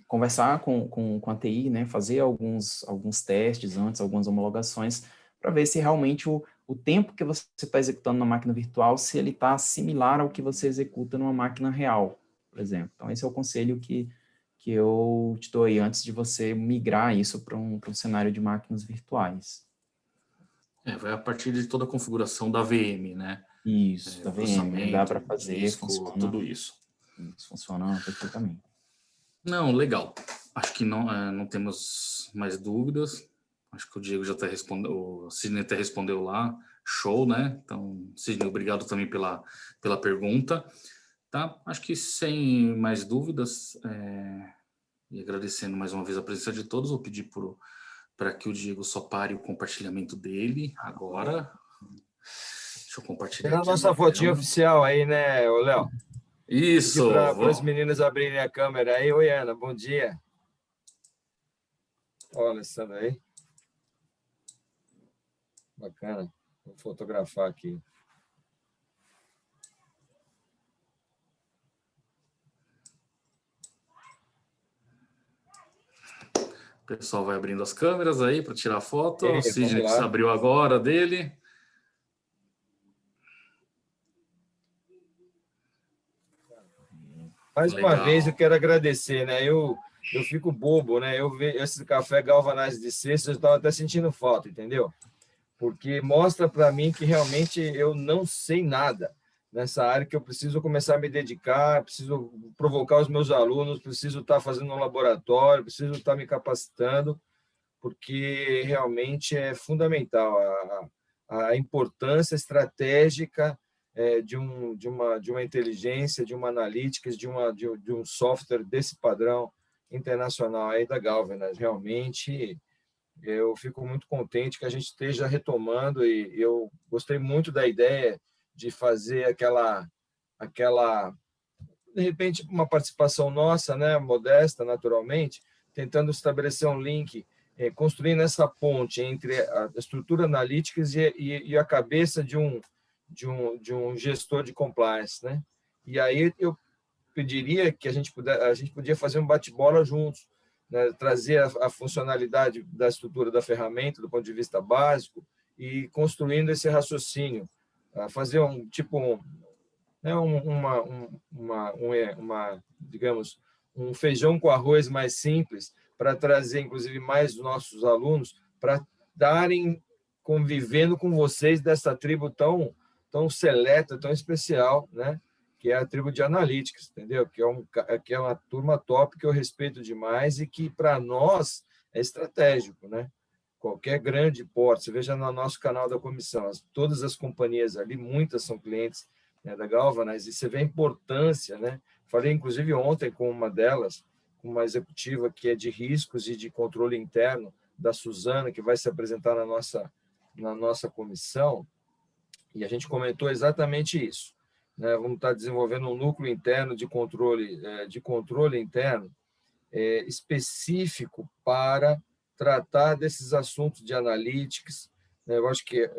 conversar com a TI, né? Fazer alguns testes antes, algumas homologações, para ver se realmente o tempo que você está executando na máquina virtual, se ele está similar ao que você executa numa máquina real, por exemplo. Então, esse é o conselho que eu te dou aí, antes de você migrar isso para um cenário de máquinas virtuais. Vai a partir de toda a configuração da VM, né? Isso, da VM, dá para fazer, disco, funciona. Tudo isso. Isso funciona perfeitamente. Não, legal. Acho que não temos mais dúvidas. Acho que o Diego já está respondendo, o Sidney até respondeu lá. Show, né? Então, Sidney, obrigado também pela pergunta. Tá? Acho que sem mais dúvidas, e agradecendo mais uma vez a presença de todos, vou pedir para que o Diego só pare o compartilhamento dele agora. Deixa eu compartilhar Tem a aqui a nossa minha fotinha tela. oficial aí, né, ô Léo? Pedir Isso! para as meninas abrirem a câmera aí. Oi, Ana, bom dia. Olha, Alessandra aí. Bacana. Vou fotografar aqui. O pessoal vai abrindo as câmeras aí para tirar foto. O Vamos Sidney lá. abriu agora dele. Mais uma Legal. vez, eu quero agradecer, né? Eu fico bobo, né? Eu vejo esse café Galvanize de sexta, eu estava até sentindo falta, entendeu? Porque mostra para mim que realmente eu não sei nada nessa área, que eu preciso começar a me dedicar, preciso provocar os meus alunos, preciso estar fazendo um laboratório, preciso estar me capacitando, porque realmente é fundamental a importância estratégica de uma inteligência, de uma analytics, de um software desse padrão internacional aí da Galvanize. Realmente, eu fico muito contente que a gente esteja retomando e eu gostei muito da ideia de fazer de repente, uma participação nossa, né, modesta, naturalmente, tentando estabelecer um link, construindo essa ponte entre a estrutura analytics e a cabeça de um gestor de compliance, né? E aí eu pediria que a gente podia fazer um bate-bola juntos, né? Trazer a funcionalidade da estrutura da ferramenta do ponto de vista básico e construindo esse raciocínio, fazer né, digamos, um feijão com arroz mais simples para trazer, inclusive, mais nossos alunos para darem convivendo com vocês dessa tribo tão seleta, tão especial, né? Que é a tribo de Analytics, entendeu? Que é uma turma top que eu respeito demais e que, para nós, é estratégico, né? Qualquer grande porte, você veja no nosso canal da comissão, todas as companhias ali, muitas são clientes, né, da Galvanize, e você vê a importância, né? Falei, inclusive, ontem com uma delas, com uma executiva que é de riscos e de controle interno, da Suzana, que vai se apresentar na nossa comissão, e a gente comentou exatamente isso, né? Vamos estar desenvolvendo um núcleo interno de controle interno específico para tratar desses assuntos de analytics. Eu acho que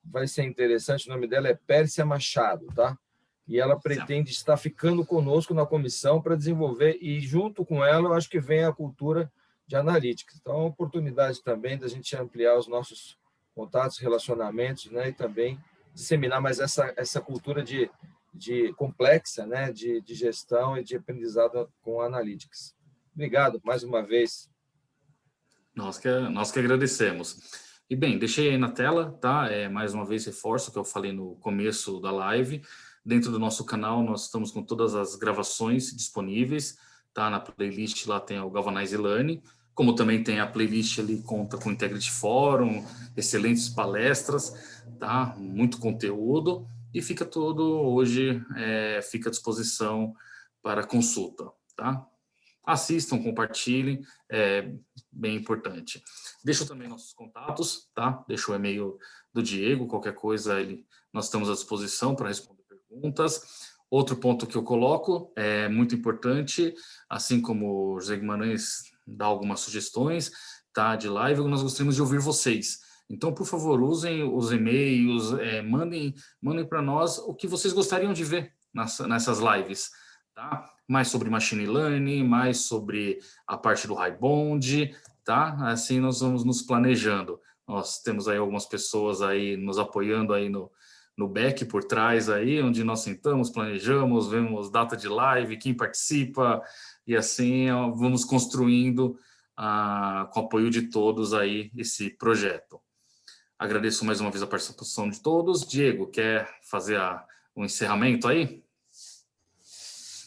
vai ser interessante, o nome dela é Pérsia Machado, tá? E ela pretende estar ficando conosco na comissão para desenvolver, e junto com ela, eu acho que vem a cultura de analytics. Então, é uma oportunidade também da gente ampliar os nossos contatos, relacionamentos, né? E também disseminar mais essa cultura de complexa, né? De gestão e de aprendizado com analytics. Obrigado mais uma vez. Nós que agradecemos. E bem, deixei aí na tela, tá? Mais uma vez reforço o que eu falei no começo da live. Dentro do nosso canal, nós estamos com todas as gravações disponíveis, tá? Na playlist lá tem o Galvanize Learning, como também tem a playlist ali, conta com o Integrity Forum, excelentes palestras, tá? Muito conteúdo, e fica tudo hoje, fica à disposição para consulta, tá? Assistam, compartilhem, é bem importante. Deixo também nossos contatos, tá? Deixo o e-mail do Diego, qualquer coisa nós estamos à disposição para responder perguntas. Outro ponto que eu coloco é muito importante, assim como o José Guimarães dá algumas sugestões, tá, de live, nós gostaríamos de ouvir vocês. Então, por favor, usem os e-mails, mandem para nós o que vocês gostariam de ver nessas lives, tá? Mais sobre machine learning, mais sobre a parte do high bond, tá? Assim nós vamos nos planejando. Nós temos aí algumas pessoas aí nos apoiando aí no back por trás aí, onde nós sentamos, planejamos, vemos data de live, quem participa, e assim vamos construindo com o apoio de todos aí esse projeto. Agradeço mais uma vez a participação de todos. Diego, quer fazer o encerramento aí?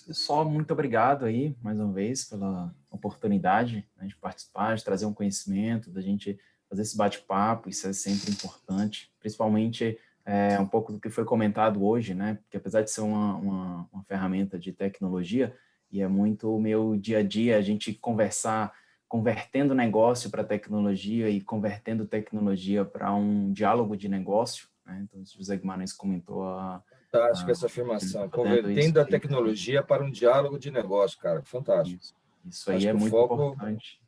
Pessoal, muito obrigado aí, mais uma vez, pela oportunidade, né, de participar, de trazer um conhecimento, da gente fazer esse bate-papo, isso é sempre importante, principalmente um pouco do que foi comentado hoje, né? Porque apesar de ser uma ferramenta de tecnologia, e é muito o meu dia a dia, a gente conversar, convertendo negócio para tecnologia e convertendo tecnologia para um diálogo de negócio, né? Então, o José Guimarães comentou Fantástica essa afirmação, isso convertendo a aí. tecnologia para um diálogo de negócio, cara, fantástico. Isso aí Acho é que o muito foco... importante.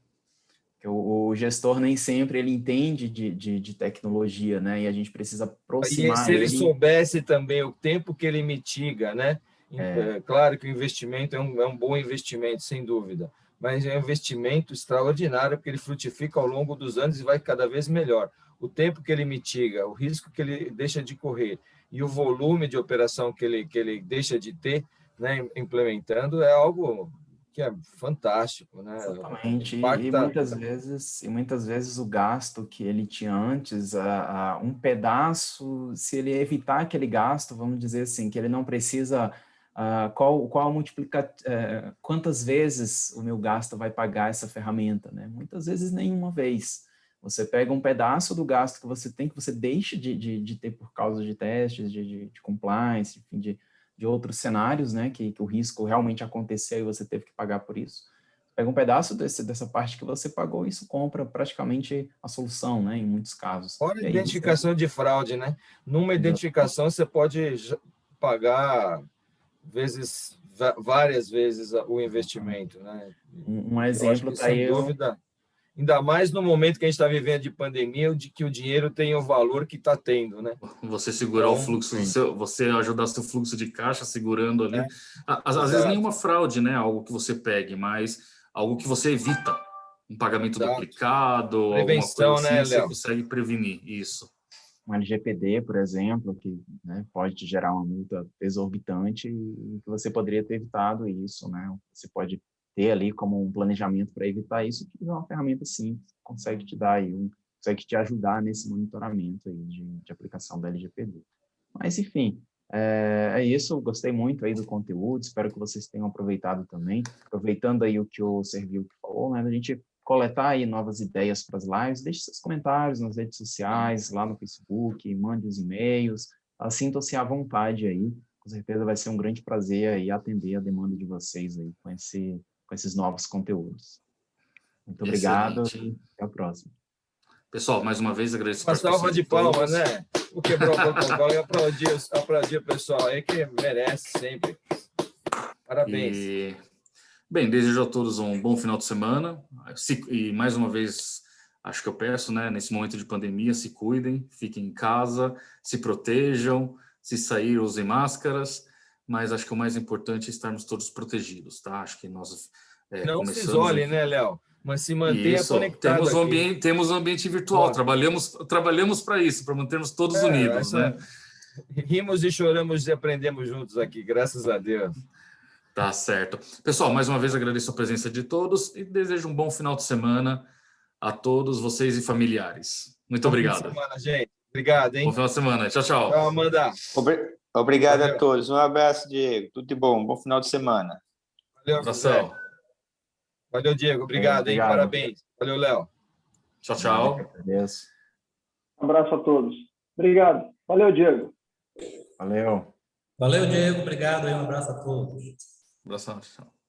Porque o gestor nem sempre ele entende de tecnologia, né? E a gente precisa E aproximar se ele ele. soubesse também o tempo que ele mitiga, né? Claro que o investimento é um bom investimento, sem dúvida, mas é um investimento extraordinário, porque ele frutifica ao longo dos anos e vai cada vez melhor. O tempo que ele mitiga, o risco que ele deixa de correr e o volume de operação que ele deixa de ter, né, implementando, é algo que é fantástico, né? Exatamente. Impacta... E muitas vezes o gasto que ele tinha antes, um pedaço, se ele evitar aquele gasto, vamos dizer assim, que ele não precisa, quantas vezes o meu gasto vai pagar essa ferramenta, né? Muitas vezes nenhuma vez. Você pega um pedaço do gasto que você tem, que você deixa de ter por causa de testes, de compliance, enfim, de outros cenários, né, que o risco realmente aconteceu e você teve que pagar por isso. Pega um pedaço dessa parte que você pagou e isso compra praticamente a solução, né, em muitos casos. Fora a E aí identificação de fraude, né? Numa identificação, você pode pagar várias vezes o investimento, né? Um Eu acho exemplo que, está sem aí, dúvida, ainda mais no momento que a gente está vivendo de pandemia, de que o dinheiro tem o valor que está tendo, né? Você segurar o fluxo do seu, você ajudar seu fluxo de caixa segurando ali. Às vezes nenhuma fraude, né? Algo que você pegue, mas algo que você evita. Um pagamento duplicado, alguma coisa Prevenção, assim, né, você Léo? consegue prevenir isso. Um LGPD, por exemplo, que, né, pode te gerar uma multa exorbitante e que você poderia ter evitado isso, né? Você pode ter ali como um planejamento para evitar isso, que é uma ferramenta simples, consegue te dar aí, consegue te ajudar nesse monitoramento aí de aplicação da LGPD. Mas, enfim, é isso, gostei muito aí do conteúdo, espero que vocês tenham aproveitado também, aproveitando aí o que o Servil falou, né, a gente coletar aí novas ideias para as lives, deixe seus comentários nas redes sociais, lá no Facebook, mande os e-mails, sintam-se à vontade aí, com certeza vai ser um grande prazer aí atender a demanda de vocês aí com esses novos conteúdos. Muito obrigado e até a próxima. Pessoal, mais uma vez agradeço a participação. Uma salva de palmas, né? Vou quebrar o protocolo e aplaudir o pessoal aí que merece sempre. Parabéns. Bem, desejo a todos um bom final de semana. E mais uma vez, acho que eu peço, né? Nesse momento de pandemia, se cuidem, fiquem em casa, se protejam, se sair, usem máscaras. Mas acho que o mais importante é estarmos todos protegidos, tá? Acho que nós não se isole, né, Léo? Mas se mantenha conectado. Temos um ambiente virtual, trabalhamos para isso, para mantermos todos unidos, né? Rimos e choramos e aprendemos juntos aqui, graças a Deus. Tá certo. Pessoal, mais uma vez agradeço a presença de todos e desejo um bom final de semana a todos vocês e familiares. Muito obrigado. Bom fim de semana, gente. Obrigado, hein? Bom final de semana. Tchau, tchau. Tchau, Amanda. Obrigado a todos. Um abraço, Diego. Tudo de bom. Bom final de semana. Valeu, abração. Valeu, Diego. Obrigado, hein? Parabéns. Valeu, Léo. Tchau, tchau. Um abraço a todos. Obrigado. Valeu, Diego. Valeu. Valeu, Diego. Obrigado e um abraço a todos. Abração. Tchau.